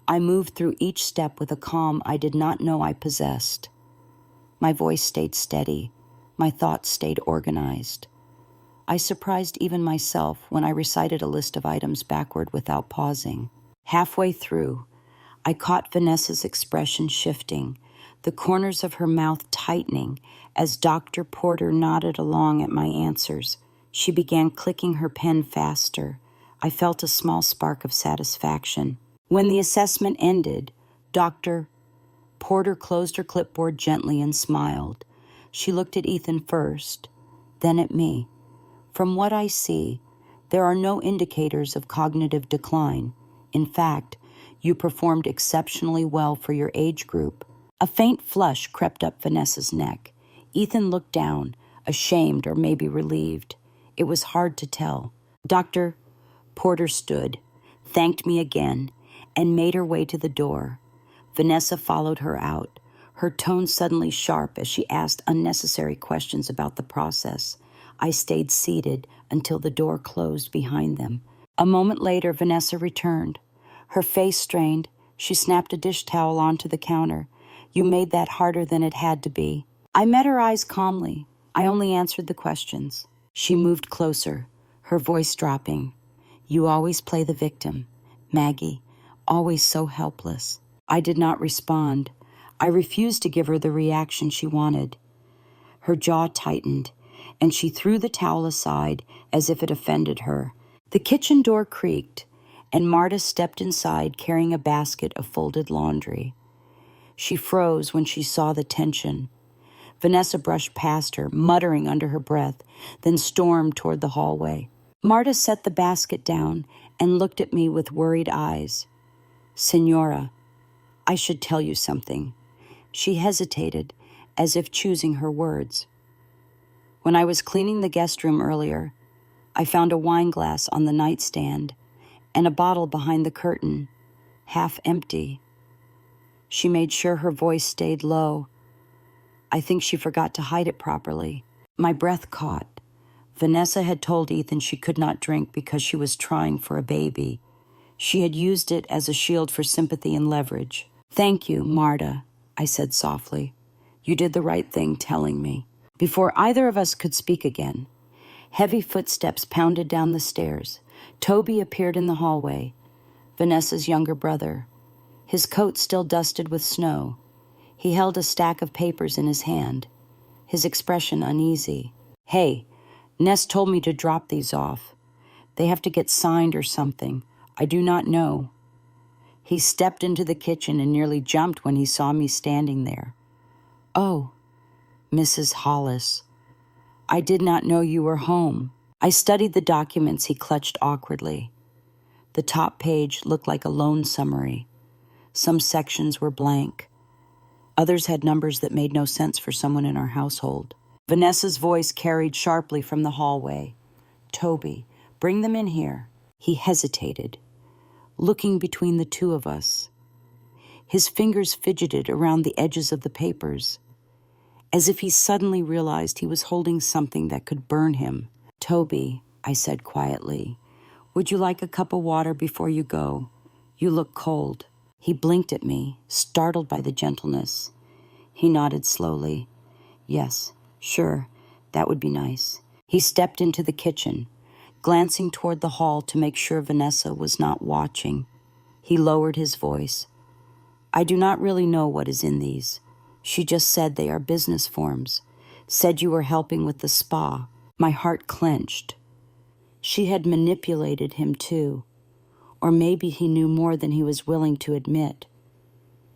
I moved through each step with a calm I did not know I possessed. My voice stayed steady. My thoughts stayed organized. I surprised even myself when I recited a list of items backward without pausing. Halfway through, I caught Vanessa's expression shifting, the corners of her mouth tightening as Dr. Porter nodded along at my answers. She began clicking her pen faster. I felt a small spark of satisfaction. When the assessment ended, Dr. Porter closed her clipboard gently and smiled. She looked at Ethan first, then at me. "From what I see, there are no indicators of cognitive decline. In fact, you performed exceptionally well for your age group." A faint flush crept up Vanessa's neck. Ethan looked down, ashamed or maybe relieved. It was hard to tell. Dr. Porter stood, thanked me again, and made her way to the door. Vanessa followed her out, her tone suddenly sharp as she asked unnecessary questions about the process. I stayed seated until the door closed behind them. A moment later, Vanessa returned. Her face strained. She snapped a dish towel onto the counter. "You made that harder than it had to be." I met her eyes calmly. I only answered the questions. She moved closer, her voice dropping. "You always play the victim, Maggie, always so helpless." I did not respond. I refused to give her the reaction she wanted. Her jaw tightened, and she threw the towel aside as if it offended her. The kitchen door creaked, and Marta stepped inside carrying a basket of folded laundry. She froze when she saw the tension. Vanessa brushed past her, muttering under her breath, then stormed toward the hallway. Marta set the basket down and looked at me with worried eyes. "Senora, I should tell you something." She hesitated, as if choosing her words. "When I was cleaning the guest room earlier, I found a wine glass on the nightstand and a bottle behind the curtain, half empty." She made sure her voice stayed low. I think she forgot to hide it properly. My breath caught. Vanessa had told Ethan she could not drink because she was trying for a baby. She had used it as a shield for sympathy and leverage. "Thank you, Marta," I said softly. You did the right thing telling me." Before either of us could speak again, heavy footsteps pounded down the stairs. Toby appeared in the hallway, Vanessa's younger brother, his coat still dusted with snow. He held a stack of papers in his hand, his expression uneasy. "Hey, Ness told me to drop these off. They have to get signed or something. I do not know." He stepped into the kitchen and nearly jumped when he saw me standing there. "Oh, Mrs. Hollis, I did not know you were home." I studied the documents he clutched awkwardly. The top page looked like a loan summary. Some sections were blank. Others had numbers that made no sense for someone in our household. Vanessa's voice carried sharply from the hallway. "Toby, bring them in here." He hesitated, looking between the two of us. His fingers fidgeted around the edges of the papers, as if he suddenly realized he was holding something that could burn him. "Toby," I said quietly, "would you like a cup of water before you go? You look cold." He blinked at me, startled by the gentleness. He nodded slowly. "Yes, sure, that would be nice." He stepped into the kitchen, glancing toward the hall to make sure Vanessa was not watching. He lowered his voice. "I do not really know what is in these. She just said they are business forms. Said you were helping with the spa." My heart clenched. She had manipulated him too. Or maybe he knew more than he was willing to admit.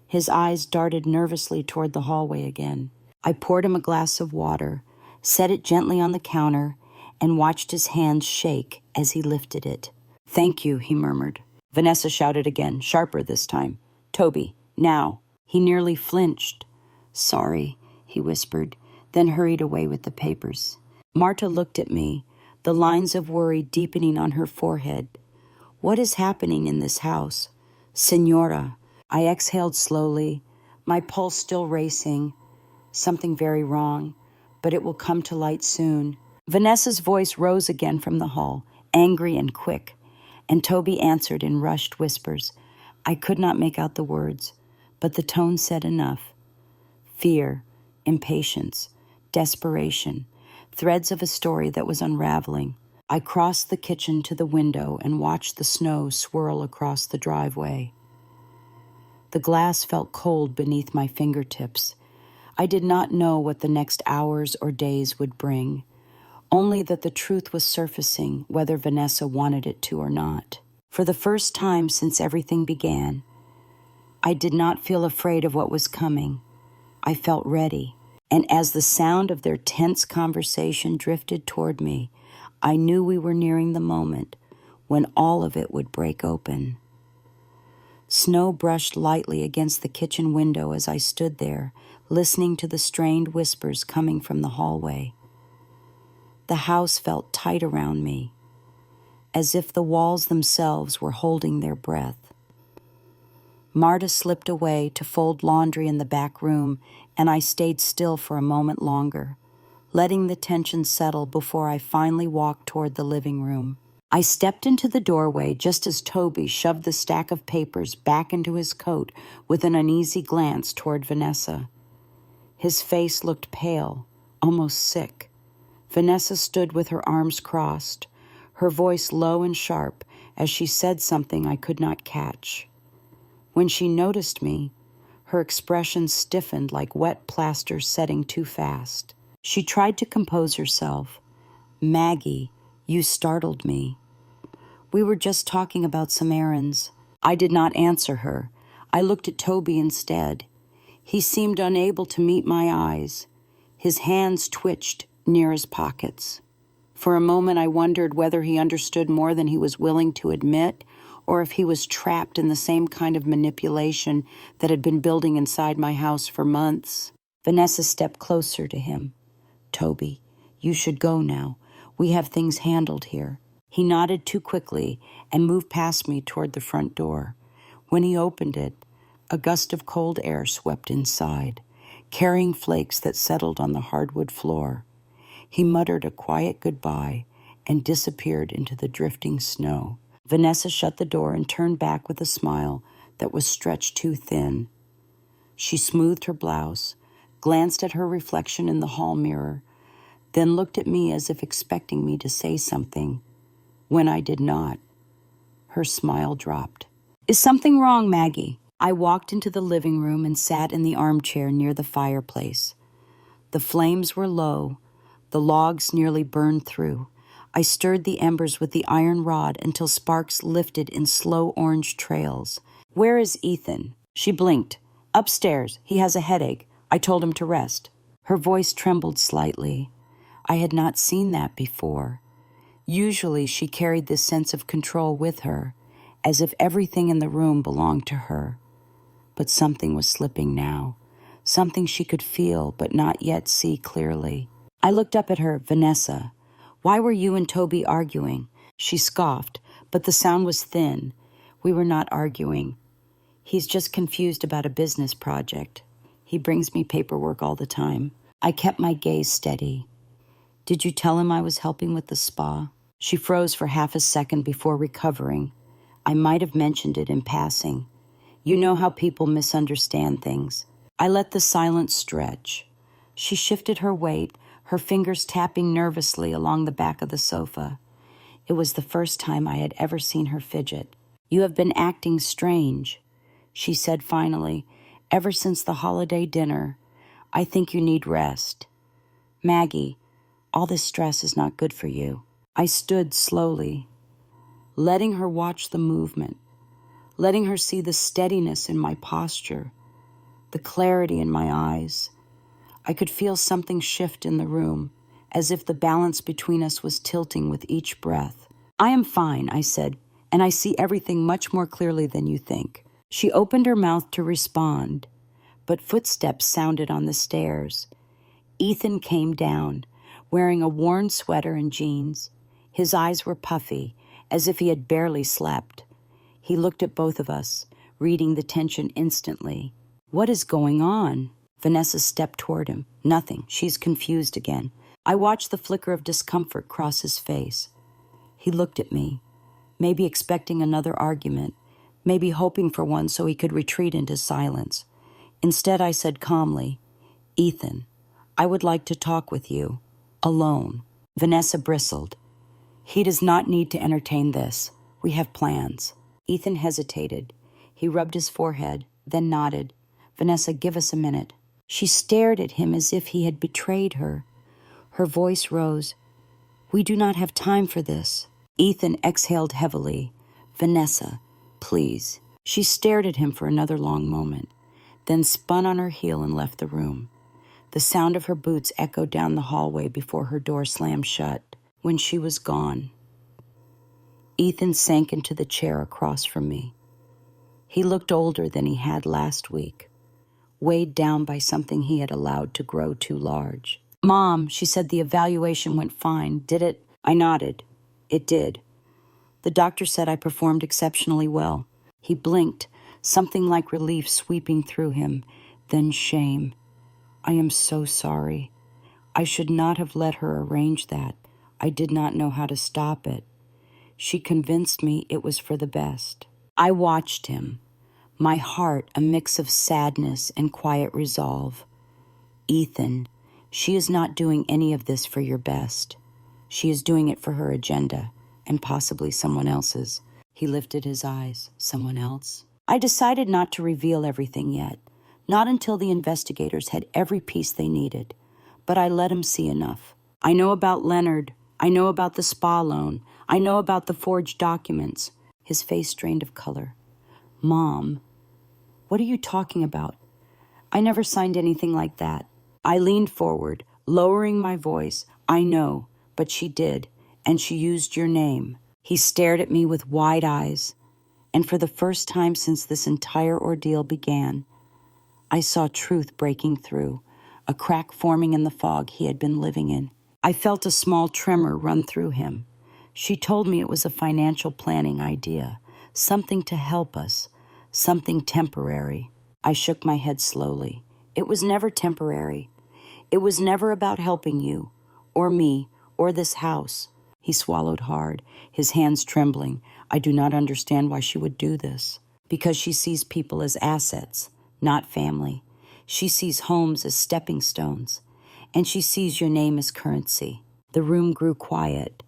His eyes darted nervously toward the hallway again. I poured him a glass of water, set it gently on the counter, and watched his hands shake as he lifted it. "Thank you," he murmured. Vanessa shouted again, sharper this time. "Toby, now." He nearly flinched. "Sorry," he whispered, then hurried away with the papers. Marta looked at me, the lines of worry deepening on her forehead. "What is happening in this house?" "Senora." I exhaled slowly, my pulse still racing. "Something very wrong, but it will come to light soon." Vanessa's voice rose again from the hall, angry and quick, and Toby answered in rushed whispers. I could not make out the words, but the tone said enough. Fear, impatience, desperation, threads of a story that was unraveling. I crossed the kitchen to the window and watched the snow swirl across the driveway. The glass felt cold beneath my fingertips. I did not know what the next hours or days would bring, only that the truth was surfacing whether Vanessa wanted it to or not. For the first time since everything began, I did not feel afraid of what was coming. I felt ready, and as the sound of their tense conversation drifted toward me, I knew we were nearing the moment when all of it would break open. Snow brushed lightly against the kitchen window as I stood there, listening to the strained whispers coming from the hallway. The house felt tight around me, as if the walls themselves were holding their breath. Marta slipped away to fold laundry in the back room, and I stayed still for a moment longer, letting the tension settle before I finally walked toward the living room. I stepped into the doorway just as Toby shoved the stack of papers back into his coat with an uneasy glance toward Vanessa. His face looked pale, almost sick. Vanessa stood with her arms crossed, her voice low and sharp as she said something I could not catch. When she noticed me, her expression stiffened like wet plaster setting too fast. She tried to compose herself. "Maggie, you startled me." "We were just talking about some errands." I did not answer her. I looked at Toby instead. He seemed unable to meet my eyes. His hands twitched near his pockets. For a moment I wondered whether he understood more than he was willing to admit, or if he was trapped in the same kind of manipulation that had been building inside my house for months. Vanessa stepped closer to him. "Toby, you should go now. We have things handled here." He nodded too quickly and moved past me toward the front door. When he opened it, a gust of cold air swept inside, carrying flakes that settled on the hardwood floor. He muttered a quiet goodbye and disappeared into the drifting snow. Vanessa shut the door and turned back with a smile that was stretched too thin. She smoothed her blouse, glanced at her reflection in the hall mirror, then looked at me as if expecting me to say something. When I did not, her smile dropped. "Is something wrong, Maggie?" I walked into the living room and sat in the armchair near the fireplace. The flames were low, the logs nearly burned through. I stirred the embers with the iron rod until sparks lifted in slow orange trails. "Where is Ethan?" She blinked. "Upstairs. He has a headache. I told him to rest." Her voice trembled slightly. I had not seen that before. Usually she carried this sense of control with her, as if everything in the room belonged to her. But something was slipping now, something she could feel but not yet see clearly. I looked up at her. "Vanessa, why were you and Toby arguing?" She scoffed, but the sound was thin. "We were not arguing. He's just confused about a business project. He brings me paperwork all the time." I kept my gaze steady. "Did you tell him I was helping with the spa?" She froze for half a second before recovering. I might have mentioned it in passing. You know how people misunderstand things. I let the silence stretch. She shifted her weight, her fingers tapping nervously along the back of the sofa. It was the first time I had ever seen her fidget. "You have been acting strange," she said finally, "ever since the holiday dinner. I think you need rest. Maggie, all this stress is not good for you." I stood slowly, letting her watch the movement, letting her see the steadiness in my posture, the clarity in my eyes. I could feel something shift in the room, as if the balance between us was tilting with each breath. "I am fine," I said, "and I see everything much more clearly than you think." She opened her mouth to respond, but footsteps sounded on the stairs. Ethan came down, wearing a worn sweater and jeans. His eyes were puffy, as if he had barely slept. He looked at both of us, reading the tension instantly. "What is going on?" Vanessa stepped toward him. "Nothing. She's confused again." I watched the flicker of discomfort cross his face. He looked at me, maybe expecting another argument, maybe hoping for one so he could retreat into silence. Instead, I said calmly, "Ethan, I would like to talk with you, alone." Vanessa bristled. "He does not need to entertain this. We have plans." Ethan hesitated. He rubbed his forehead, then nodded. "Vanessa, give us a minute." She stared at him as if he had betrayed her. Her voice rose. "We do not have time for this." Ethan exhaled heavily. "Vanessa, please." She stared at him for another long moment, then spun on her heel and left the room. The sound of her boots echoed down the hallway before her door slammed shut. When she was gone, Ethan sank into the chair across from me. He looked older than he had last week, weighed down by something he had allowed to grow too large. "Mom," she said, "the evaluation went fine. Did it?" I nodded. "It did. The doctor said I performed exceptionally well." He blinked, something like relief sweeping through him, then shame. "I am so sorry. I should not have let her arrange that. I did not know how to stop it. She convinced me it was for the best." I watched him, my heart a mix of sadness and quiet resolve. "Ethan, she is not doing any of this for your best. She is doing it for her agenda, and possibly someone else's." He lifted his eyes. "Someone else?" I decided not to reveal everything yet, not until the investigators had every piece they needed. But I let him see enough. "I know about Leonard. I know about the spa loan. I know about the forged documents." His face drained of color. "Mom, what are you talking about? I never signed anything like that." I leaned forward, lowering my voice. "I know, but she did, and she used your name." He stared at me with wide eyes, and for the first time since this entire ordeal began, I saw truth breaking through, a crack forming in the fog he had been living in. I felt a small tremor run through him. She told me it was a financial planning idea, something to help us, something temporary. I shook my head slowly. It was never temporary. It was never about helping you, or me, or this house. He swallowed hard, his hands trembling. "I do not understand why she would do this." "Because she sees people as assets, not family. She sees homes as stepping stones, and she sees your name as currency. The room grew quiet,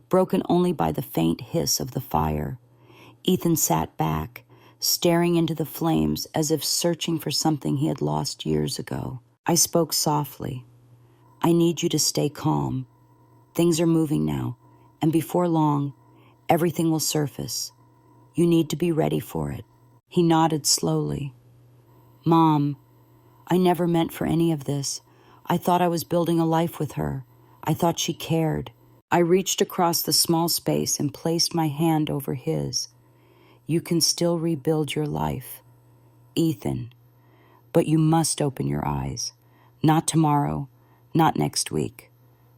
broken only by the faint hiss of the fire. Ethan sat back, staring into the flames as if searching for something he had lost years ago. I spoke softly. I need you to stay calm. Things are moving now, and before long, everything will surface. You need to be ready for it. He nodded slowly. Mom, I never meant for any of this. I thought I was building a life with her. I thought she cared. I reached across the small space and placed my hand over his. You can still rebuild your life, Ethan, but you must open your eyes. Not tomorrow, not next week.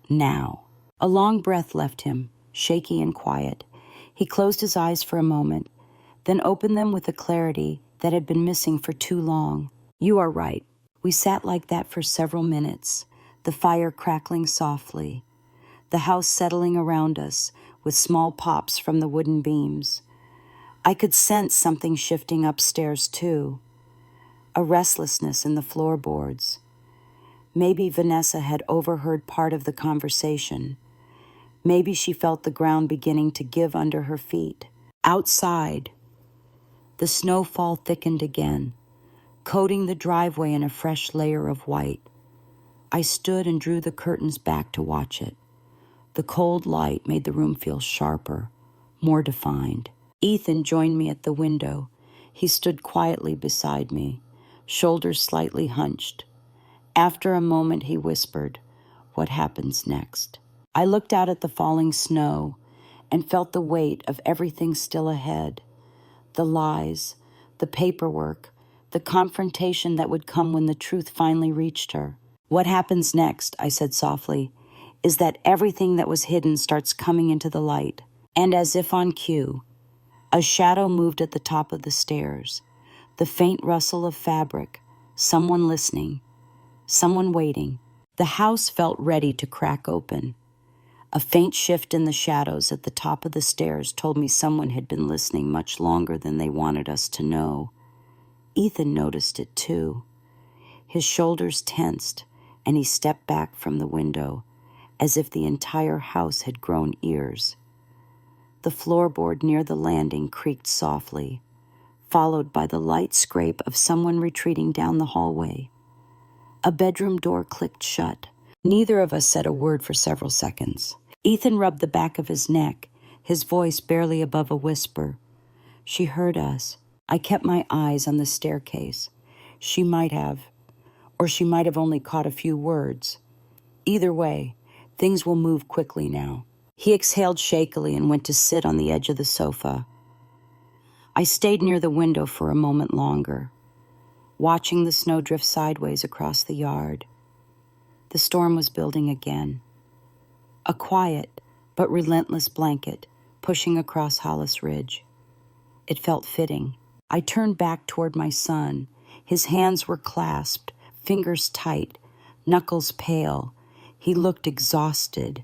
Now. A long breath left him, shaky and quiet. He closed his eyes for a moment, then opened them with a clarity that had been missing for too long. You are right. We sat like that for several minutes, the fire crackling softly, the house settling around us with small pops from the wooden beams. I could sense something shifting upstairs, too, a restlessness in the floorboards. Maybe Vanessa had overheard part of the conversation. Maybe she felt the ground beginning to give under her feet. Outside, the snowfall thickened again, coating the driveway in a fresh layer of white. I stood and drew the curtains back to watch it. The cold light made the room feel sharper, more defined. Ethan joined me at the window. He stood quietly beside me, shoulders slightly hunched. After a moment, he whispered, "What happens next?" I looked out at the falling snow and felt the weight of everything still ahead. The lies, the paperwork, the confrontation that would come when the truth finally reached her. "What happens next," I said softly, "is that everything that was hidden starts coming into the light." And as if on cue, a shadow moved at the top of the stairs. The faint rustle of fabric, someone listening, someone waiting. The house felt ready to crack open. A faint shift in the shadows at the top of the stairs told me someone had been listening much longer than they wanted us to know. Ethan noticed it too. His shoulders tensed, and he stepped back from the window, as if the entire house had grown ears. The floorboard near the landing creaked softly, followed by the light scrape of someone retreating down the hallway. A bedroom door clicked shut. Neither of us said a word for several seconds. Ethan rubbed the back of his neck, his voice barely above a whisper. She heard us. I kept my eyes on the staircase. She might have, or she might have only caught a few words. Either way, things will move quickly now. He exhaled shakily and went to sit on the edge of the sofa. I stayed near the window for a moment longer, watching the snow drift sideways across the yard. The storm was building again. A quiet but relentless blanket pushing across Hollis Ridge. It felt fitting. I turned back toward my son. His hands were clasped, fingers tight, knuckles pale. He looked exhausted,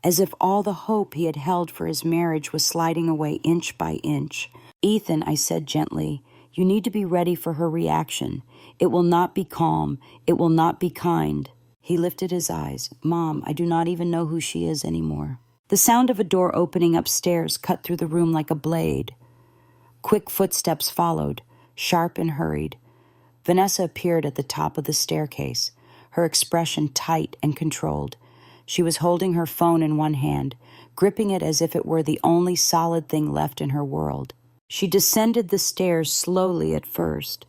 as if all the hope he had held for his marriage was sliding away inch by inch. "Ethan," I said gently, "you need to be ready for her reaction. It will not be calm. It will not be kind." He lifted his eyes. "Mom, I do not even know who she is anymore." The sound of a door opening upstairs cut through the room like a blade. Quick footsteps followed, sharp and hurried. Vanessa appeared at the top of the staircase, her expression tight and controlled. She was holding her phone in one hand, gripping it as if it were the only solid thing left in her world. She descended the stairs slowly at first,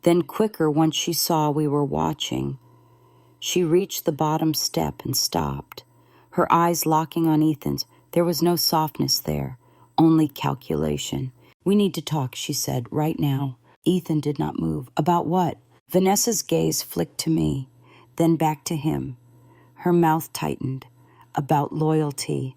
then quicker once she saw we were watching. She reached the bottom step and stopped, her eyes locking on Ethan's. There was no softness there, only calculation. "We need to talk," she said, "right now." Ethan did not move. "About what?" Vanessa's gaze flicked to me, then back to him. Her mouth tightened. "About loyalty,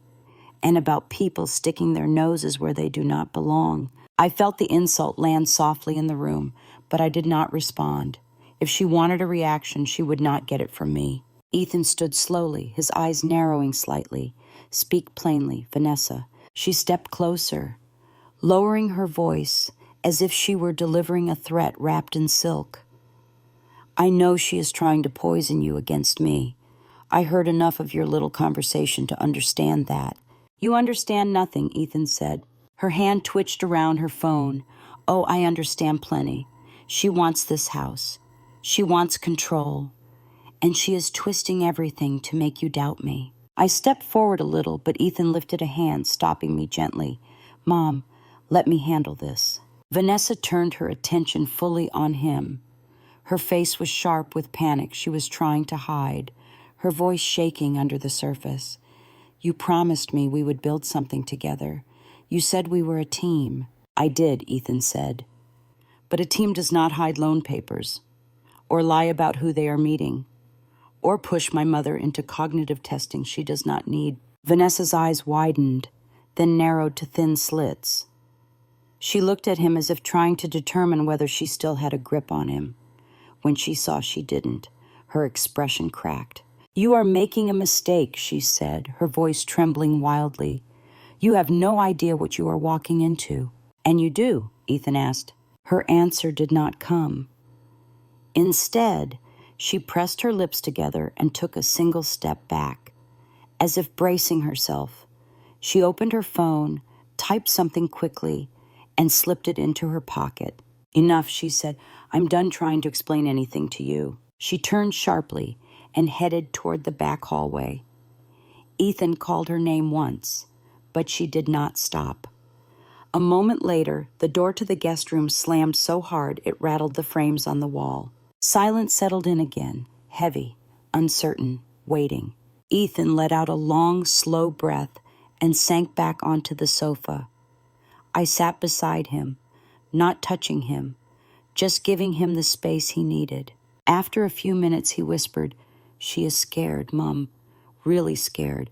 and about people sticking their noses where they do not belong." I felt the insult land softly in the room, but I did not respond. If she wanted a reaction, she would not get it from me. Ethan stood slowly, his eyes narrowing slightly. "Speak plainly, Vanessa." She stepped closer, lowering her voice as if she were delivering a threat wrapped in silk. I know she is trying to poison you against me. I heard enough of your little conversation to understand that. You understand nothing, Ethan said. Her hand twitched around her phone. Oh, I understand plenty. She wants this house. She wants control. And she is twisting everything to make you doubt me. I stepped forward a little, but Ethan lifted a hand, stopping me gently. Mom, let me handle this. Vanessa turned her attention fully on him. Her face was sharp with panic she was trying to hide, her voice shaking under the surface. You promised me we would build something together. You said we were a team. I did, Ethan said. But a team does not hide loan papers, or lie about who they are meeting, or push my mother into cognitive testing she does not need. Vanessa's eyes widened, then narrowed to thin slits. She looked at him as if trying to determine whether she still had a grip on him. When she saw she didn't, her expression cracked. You are making a mistake, she said, her voice trembling wildly. You have no idea what you are walking into. And you do, Ethan asked. Her answer did not come. Instead, she pressed her lips together and took a single step back, as if bracing herself. She opened her phone, typed something quickly, and slipped it into her pocket. Enough, she said. I'm done trying to explain anything to you. She turned sharply and headed toward the back hallway. Ethan called her name once, but she did not stop. A moment later, the door to the guest room slammed so hard it rattled the frames on the wall. Silence settled in again, heavy, uncertain, waiting. Ethan let out a long, slow breath and sank back onto the sofa. I sat beside him, not touching him, just giving him the space he needed. After a few minutes, he whispered, She is scared, Mom, really scared.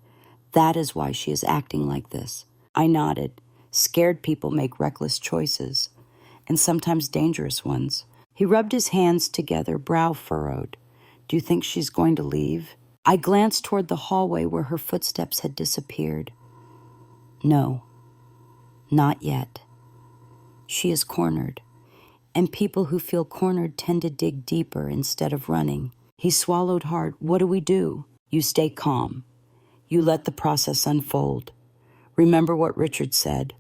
That is why she is acting like this. I nodded. Scared people make reckless choices, and sometimes dangerous ones. He rubbed his hands together, brow furrowed. Do you think she's going to leave? I glanced toward the hallway where her footsteps had disappeared. No, not yet. She is cornered, and people who feel cornered tend to dig deeper instead of running. He swallowed hard. What do we do? You stay calm. You let the process unfold. Remember what Richard said.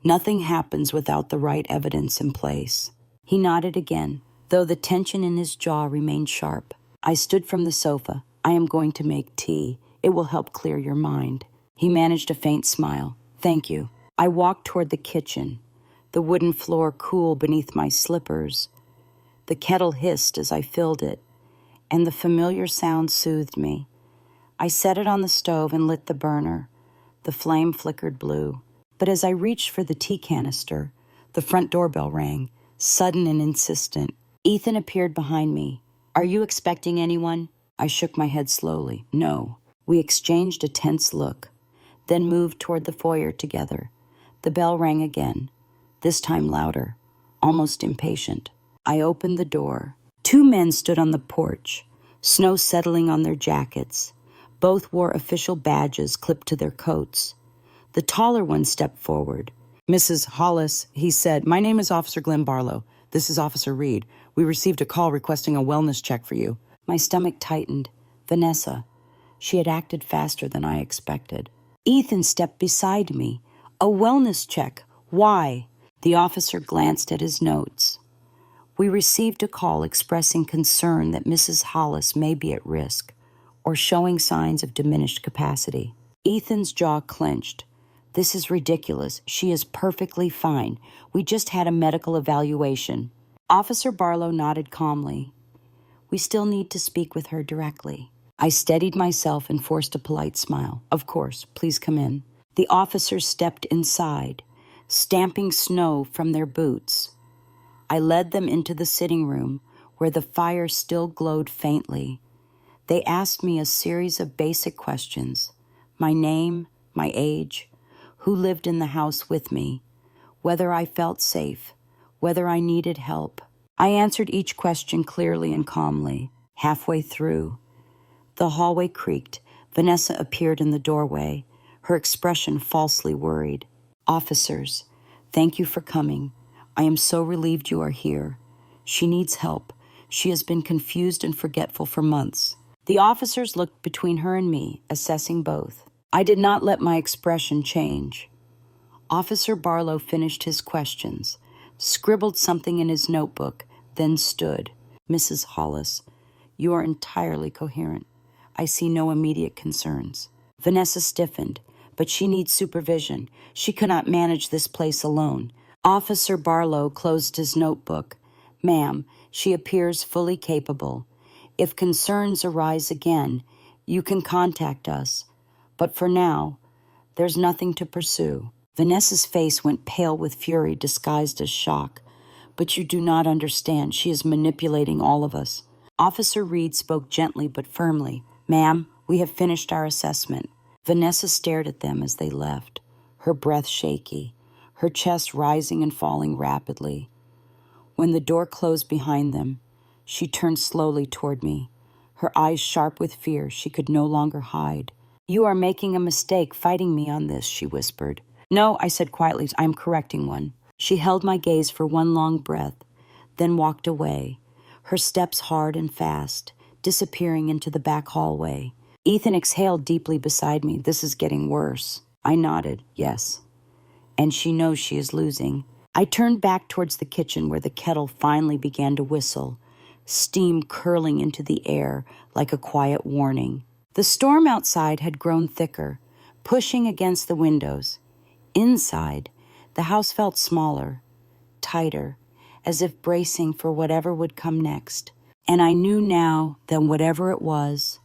Nothing happens without the right evidence in place. He nodded again, though the tension in his jaw remained sharp. I stood from the sofa. I am going to make tea. It will help clear your mind. He managed a faint smile. Thank you. I walked toward the kitchen, the wooden floor cool beneath my slippers. The kettle hissed as I filled it, and the familiar sound soothed me. I set it on the stove and lit the burner. The flame flickered blue. But as I reached for the tea canister, the front doorbell rang, sudden and insistent. Ethan appeared behind me. Are you expecting anyone? I shook my head slowly. No. We exchanged a tense look, then moved toward the foyer together. The bell rang again, this time louder, almost impatient. I opened the door. Two men stood on the porch, snow settling on their jackets. Both wore official badges clipped to their coats. The taller one stepped forward. Mrs. Hollis, he said, my name is Officer Glenn Barlow. This is Officer Reed. We received a call requesting a wellness check for you. My stomach tightened. Vanessa. She had acted faster than I expected. Ethan stepped beside me. A wellness check. Why? The officer glanced at his notes. We received a call expressing concern that Mrs. Hollis may be at risk or showing signs of diminished capacity. Ethan's jaw clenched. This is ridiculous. She is perfectly fine. We just had a medical evaluation. Officer Barlow nodded calmly. We still need to speak with her directly. I steadied myself and forced a polite smile. Of course, please come in. The officers stepped inside, stamping snow from their boots. I led them into the sitting room, where the fire still glowed faintly. They asked me a series of basic questions. My name, my age, who lived in the house with me, whether I felt safe, whether I needed help. I answered each question clearly and calmly. Halfway through, the hallway creaked. Vanessa appeared in the doorway, her expression falsely worried. Officers, thank you for coming. I am so relieved you are here. She needs help. She has been confused and forgetful for months. The officers looked between her and me, assessing both. I did not let my expression change. Officer Barlow finished his questions, scribbled something in his notebook, then stood. Mrs. Hollis, you are entirely coherent. I see no immediate concerns. Vanessa stiffened, but she needs supervision. She cannot manage this place alone. Officer Barlow closed his notebook. Ma'am, she appears fully capable. If concerns arise again, you can contact us. But for now, there's nothing to pursue. Vanessa's face went pale with fury disguised as shock. But you do not understand. She is manipulating all of us. Officer Reed spoke gently but firmly. Ma'am, we have finished our assessment. Vanessa stared at them as they left, her breath shaky, her chest rising and falling rapidly. When the door closed behind them, she turned slowly toward me, her eyes sharp with fear she could no longer hide. You are making a mistake fighting me on this, she whispered. No, I said quietly, I am correcting one. She held my gaze for one long breath, then walked away, her steps hard and fast, disappearing into the back hallway. Ethan exhaled deeply beside me. This is getting worse. I nodded, yes. And she knows she is losing. I turned back towards the kitchen where the kettle finally began to whistle, steam curling into the air like a quiet warning. The storm outside had grown thicker, pushing against the windows. Inside, the house felt smaller, tighter, as if bracing for whatever would come next. And I knew now that whatever it was,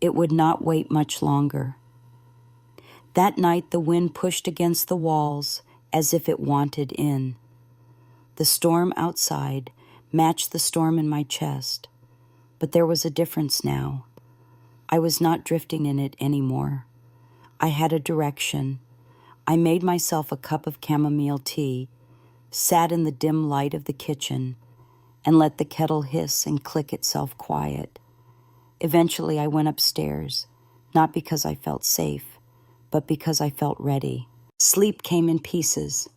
it would not wait much longer. That night, the wind pushed against the walls as if it wanted in. The storm outside matched the storm in my chest, but there was a difference now. I was not drifting in it anymore. I had a direction. I made myself a cup of chamomile tea, sat in the dim light of the kitchen, and let the kettle hiss and click itself quiet. Eventually, I went upstairs, not because I felt safe, but because I felt ready. Sleep came in pieces.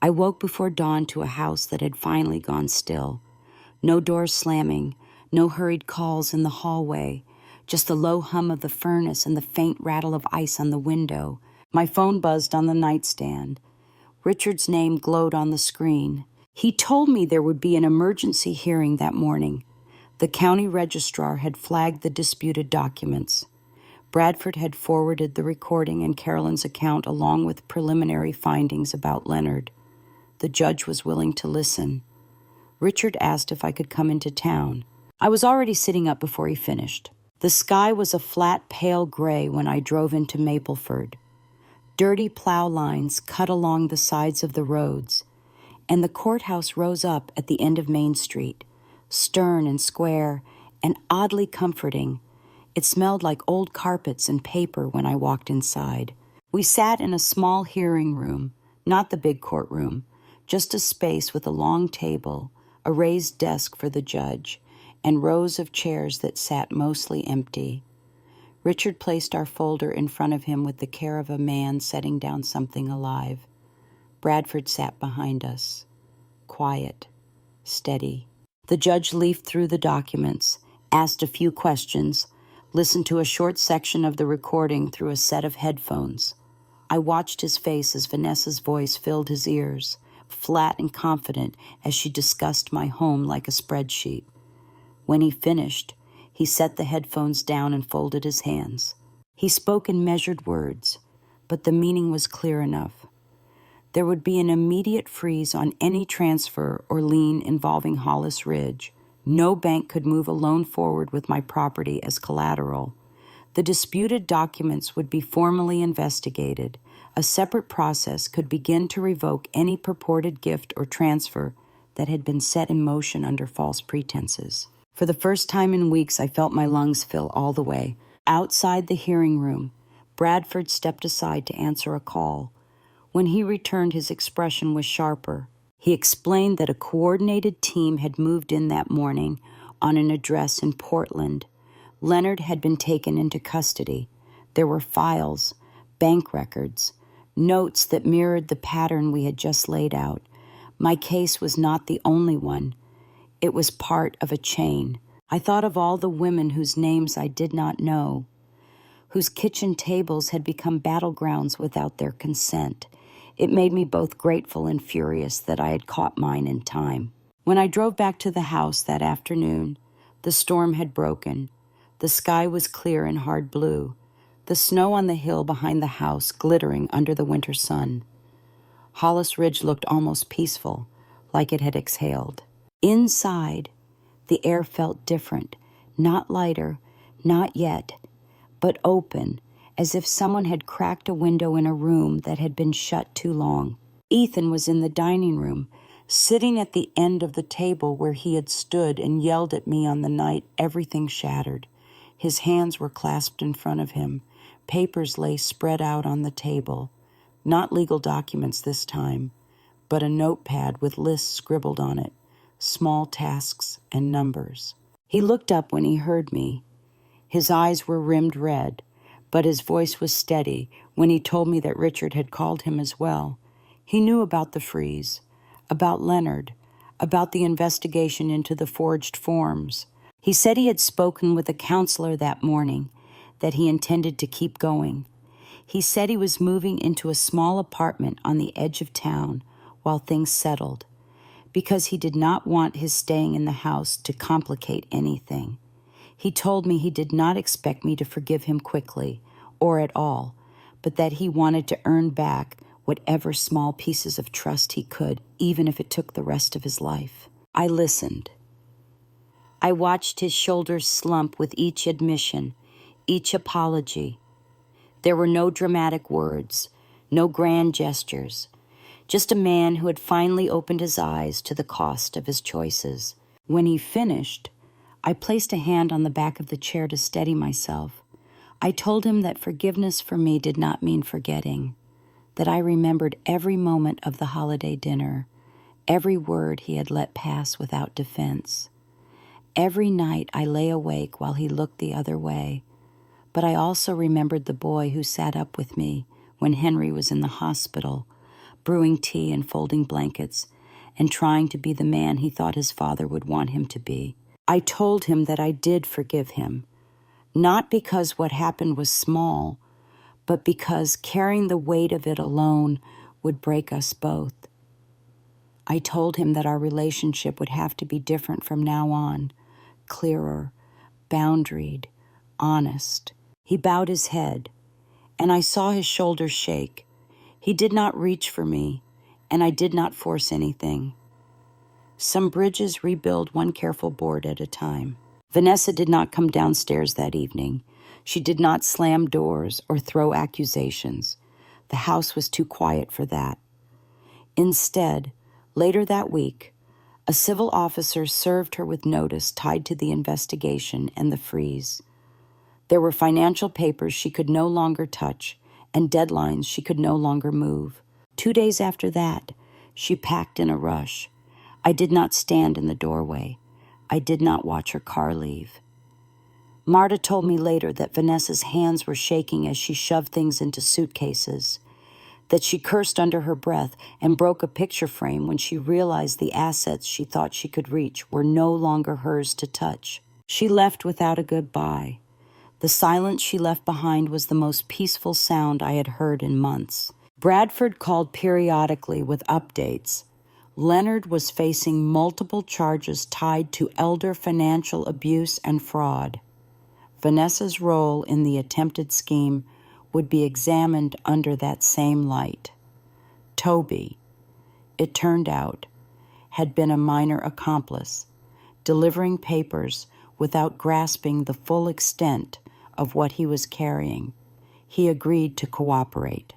I woke before dawn to a house that had finally gone still. No doors slamming, no hurried calls in the hallway, just the low hum of the furnace and the faint rattle of ice on the window. My phone buzzed on the nightstand. Richard's name glowed on the screen. He told me there would be an emergency hearing that morning. The county registrar had flagged the disputed documents. Bradford had forwarded the recording and Carolyn's account along with preliminary findings about Leonard. The judge was willing to listen. Richard asked if I could come into town. I was already sitting up before he finished. The sky was a flat, pale gray when I drove into Mapleford. Dirty plow lines cut along the sides of the roads, and the courthouse rose up at the end of Main Street, stern and square and oddly comforting. It smelled like old carpets and paper when I walked inside. We sat in a small hearing room, not the big courtroom, just a space with a long table, a raised desk for the judge, and rows of chairs that sat mostly empty. Richard placed our folder in front of him with the care of a man setting down something alive. Bradford sat behind us, quiet, steady. The judge leafed through the documents, asked a few questions, listened to a short section of the recording through a set of headphones. I watched his face as Vanessa's voice filled his ears, flat and confident as she discussed my home like a spreadsheet. When he finished, he set the headphones down and folded his hands. He spoke in measured words, but the meaning was clear enough. There would be an immediate freeze on any transfer or lien involving Hollis Ridge. No bank could move a loan forward with my property as collateral. The disputed documents would be formally investigated. A separate process could begin to revoke any purported gift or transfer that had been set in motion under false pretenses. For the first time in weeks, I felt my lungs fill all the way. Outside the hearing room, Bradford stepped aside to answer a call. When he returned, his expression was sharper. He explained that a coordinated team had moved in that morning on an address in Portland. Leonard had been taken into custody. There were files, bank records, notes that mirrored the pattern we had just laid out. My case was not the only one. It was part of a chain. I thought of all the women whose names I did not know, whose kitchen tables had become battlegrounds without their consent. It made me both grateful and furious that I had caught mine in time. When I drove back to the house that afternoon, the storm had broken. The sky was clear and hard blue, the snow on the hill behind the house glittering under the winter sun. Hollis Ridge looked almost peaceful, like it had exhaled. Inside, the air felt different, not lighter, not yet, but open, as if someone had cracked a window in a room that had been shut too long. Ethan was in the dining room, sitting at the end of the table where he had stood and yelled at me on the night everything shattered. His hands were clasped in front of him. Papers lay spread out on the table. Not legal documents this time, but a notepad with lists scribbled on it, small tasks and numbers. He looked up when he heard me. His eyes were rimmed red, but his voice was steady when he told me that Richard had called him as well. He knew about the freeze, about Leonard, about the investigation into the forged forms. He said he had spoken with a counselor that morning, that he intended to keep going. He said he was moving into a small apartment on the edge of town while things settled, because he did not want his staying in the house to complicate anything. He told me he did not expect me to forgive him quickly, or at all, but that he wanted to earn back whatever small pieces of trust he could, even if it took the rest of his life. I listened. I watched his shoulders slump with each admission, each apology. There were no dramatic words, no grand gestures, just a man who had finally opened his eyes to the cost of his choices. When he finished, I placed a hand on the back of the chair to steady myself. I told him that forgiveness for me did not mean forgetting, that I remembered every moment of the holiday dinner, every word he had let pass without defense. Every night I lay awake while he looked the other way, but I also remembered the boy who sat up with me when Henry was in the hospital, brewing tea and folding blankets, and trying to be the man he thought his father would want him to be. I told him that I did forgive him, not because what happened was small, but because carrying the weight of it alone would break us both. I told him that our relationship would have to be different from now on, clearer, boundaried, honest. He bowed his head, and I saw his shoulders shake. He did not reach for me, and I did not force anything. Some bridges rebuild one careful board at a time. Vanessa did not come downstairs that evening. She did not slam doors or throw accusations. The house was too quiet for that. Instead, later that week, a civil officer served her with notice tied to the investigation and the freeze. There were financial papers she could no longer touch and deadlines she could no longer move. 2 days after that, she packed in a rush. I did not stand in the doorway. I did not watch her car leave. Marta told me later that Vanessa's hands were shaking as she shoved things into suitcases, that she cursed under her breath and broke a picture frame when she realized the assets she thought she could reach were no longer hers to touch. She left without a goodbye. The silence she left behind was the most peaceful sound I had heard in months. Bradford called periodically with updates. Leonard was facing multiple charges tied to elder financial abuse and fraud. Vanessa's role in the attempted scheme would be examined under that same light. Toby, it turned out, had been a minor accomplice, delivering papers without grasping the full extent of what he was carrying. He agreed to cooperate.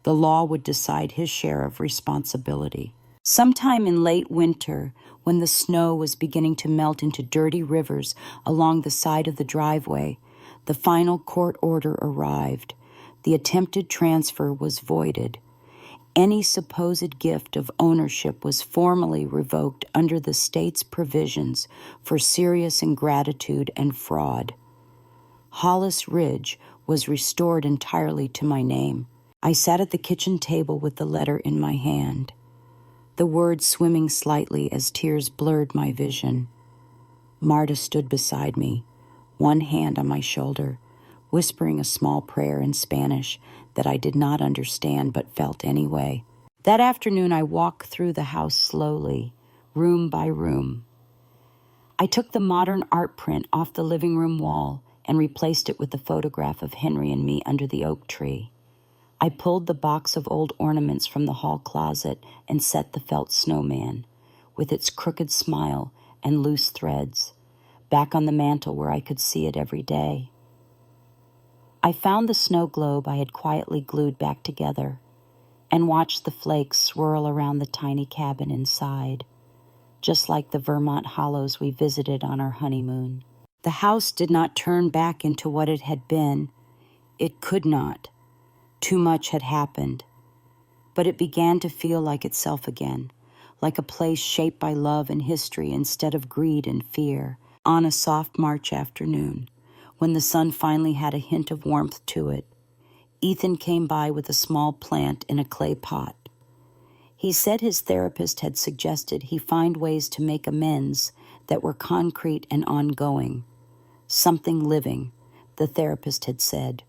The law would decide his share of responsibility. Sometime in late winter, when the snow was beginning to melt into dirty rivers along the side of the driveway, the final court order arrived. The attempted transfer was voided. Any supposed gift of ownership was formally revoked under the state's provisions for serious ingratitude and fraud. Hollis Ridge was restored entirely to my name. I sat at the kitchen table with the letter in my hand. the words swimming slightly as tears blurred my vision. Marta stood beside me, one hand on my shoulder, whispering a small prayer in Spanish that I did not understand but felt anyway. That afternoon I walked through the house slowly, room by room. I took the modern art print off the living room wall and replaced it with the photograph of Henry and me under the oak tree. I pulled the box of old ornaments from the hall closet and set the felt snowman, with its crooked smile and loose threads, back on the mantel where I could see it every day. I found the snow globe I had quietly glued back together and watched the flakes swirl around the tiny cabin inside, just like the Vermont hollows we visited on our honeymoon. The house did not turn back into what it had been. It could not. Too much had happened. But it began to feel like itself again, like a place shaped by love and history instead of greed and fear. On a soft March afternoon, when the sun finally had a hint of warmth to it, Ethan came by with a small plant in a clay pot. He said his therapist had suggested he find ways to make amends that were concrete and ongoing. Something living, the therapist had said.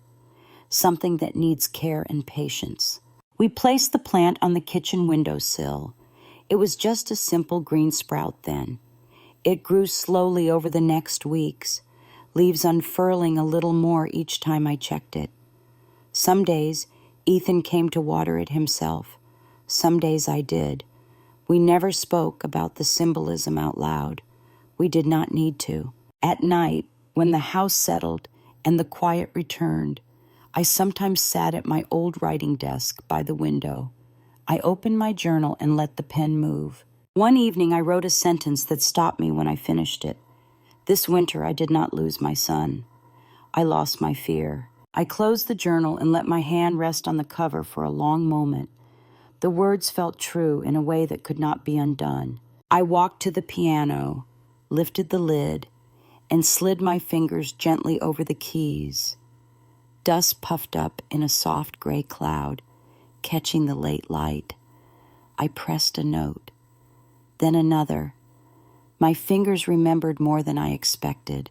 Something that needs care and patience. We placed the plant on the kitchen windowsill. It was just a simple green sprout then. It grew slowly over the next weeks, leaves unfurling a little more each time I checked it. Some days, Ethan came to water it himself. Some days I did. We never spoke about the symbolism out loud. We did not need to. At night, when the house settled and the quiet returned, I sometimes sat at my old writing desk by the window. I opened my journal and let the pen move. One evening, I wrote a sentence that stopped me when I finished it. This winter, I did not lose my son. I lost my fear. I closed the journal and let my hand rest on the cover for a long moment. The words felt true in a way that could not be undone. I walked to the piano, lifted the lid, and slid my fingers gently over the keys. Dust puffed up in a soft gray cloud, catching the late light. I pressed a note, then another. My fingers remembered more than I expected.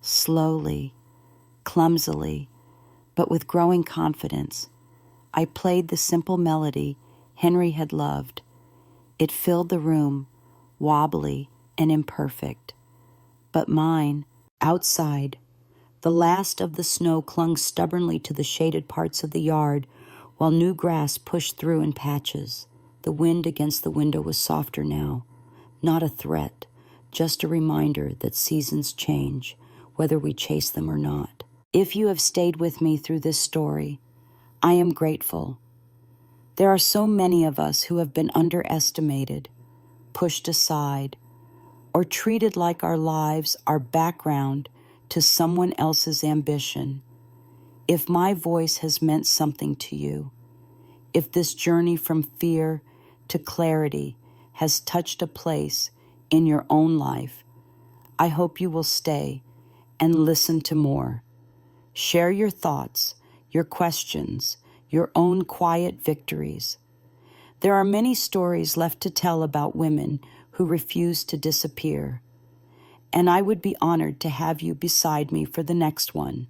Slowly, clumsily, but with growing confidence, I played the simple melody Henry had loved. It filled the room, wobbly and imperfect. But mine, outside, the last of the snow clung stubbornly to the shaded parts of the yard, while new grass pushed through in patches. The wind against the window was softer now, not a threat, just a reminder that seasons change, whether we chase them or not. If you have stayed with me through this story, I am grateful. There are so many of us who have been underestimated, pushed aside, or treated like our lives are background to someone else's ambition. If my voice has meant something to you, if this journey from fear to clarity has touched a place in your own life, I hope you will stay and listen to more. Share your thoughts, your questions, your own quiet victories. There are many stories left to tell about women who refuse to disappear, and I would be honored to have you beside me for the next one.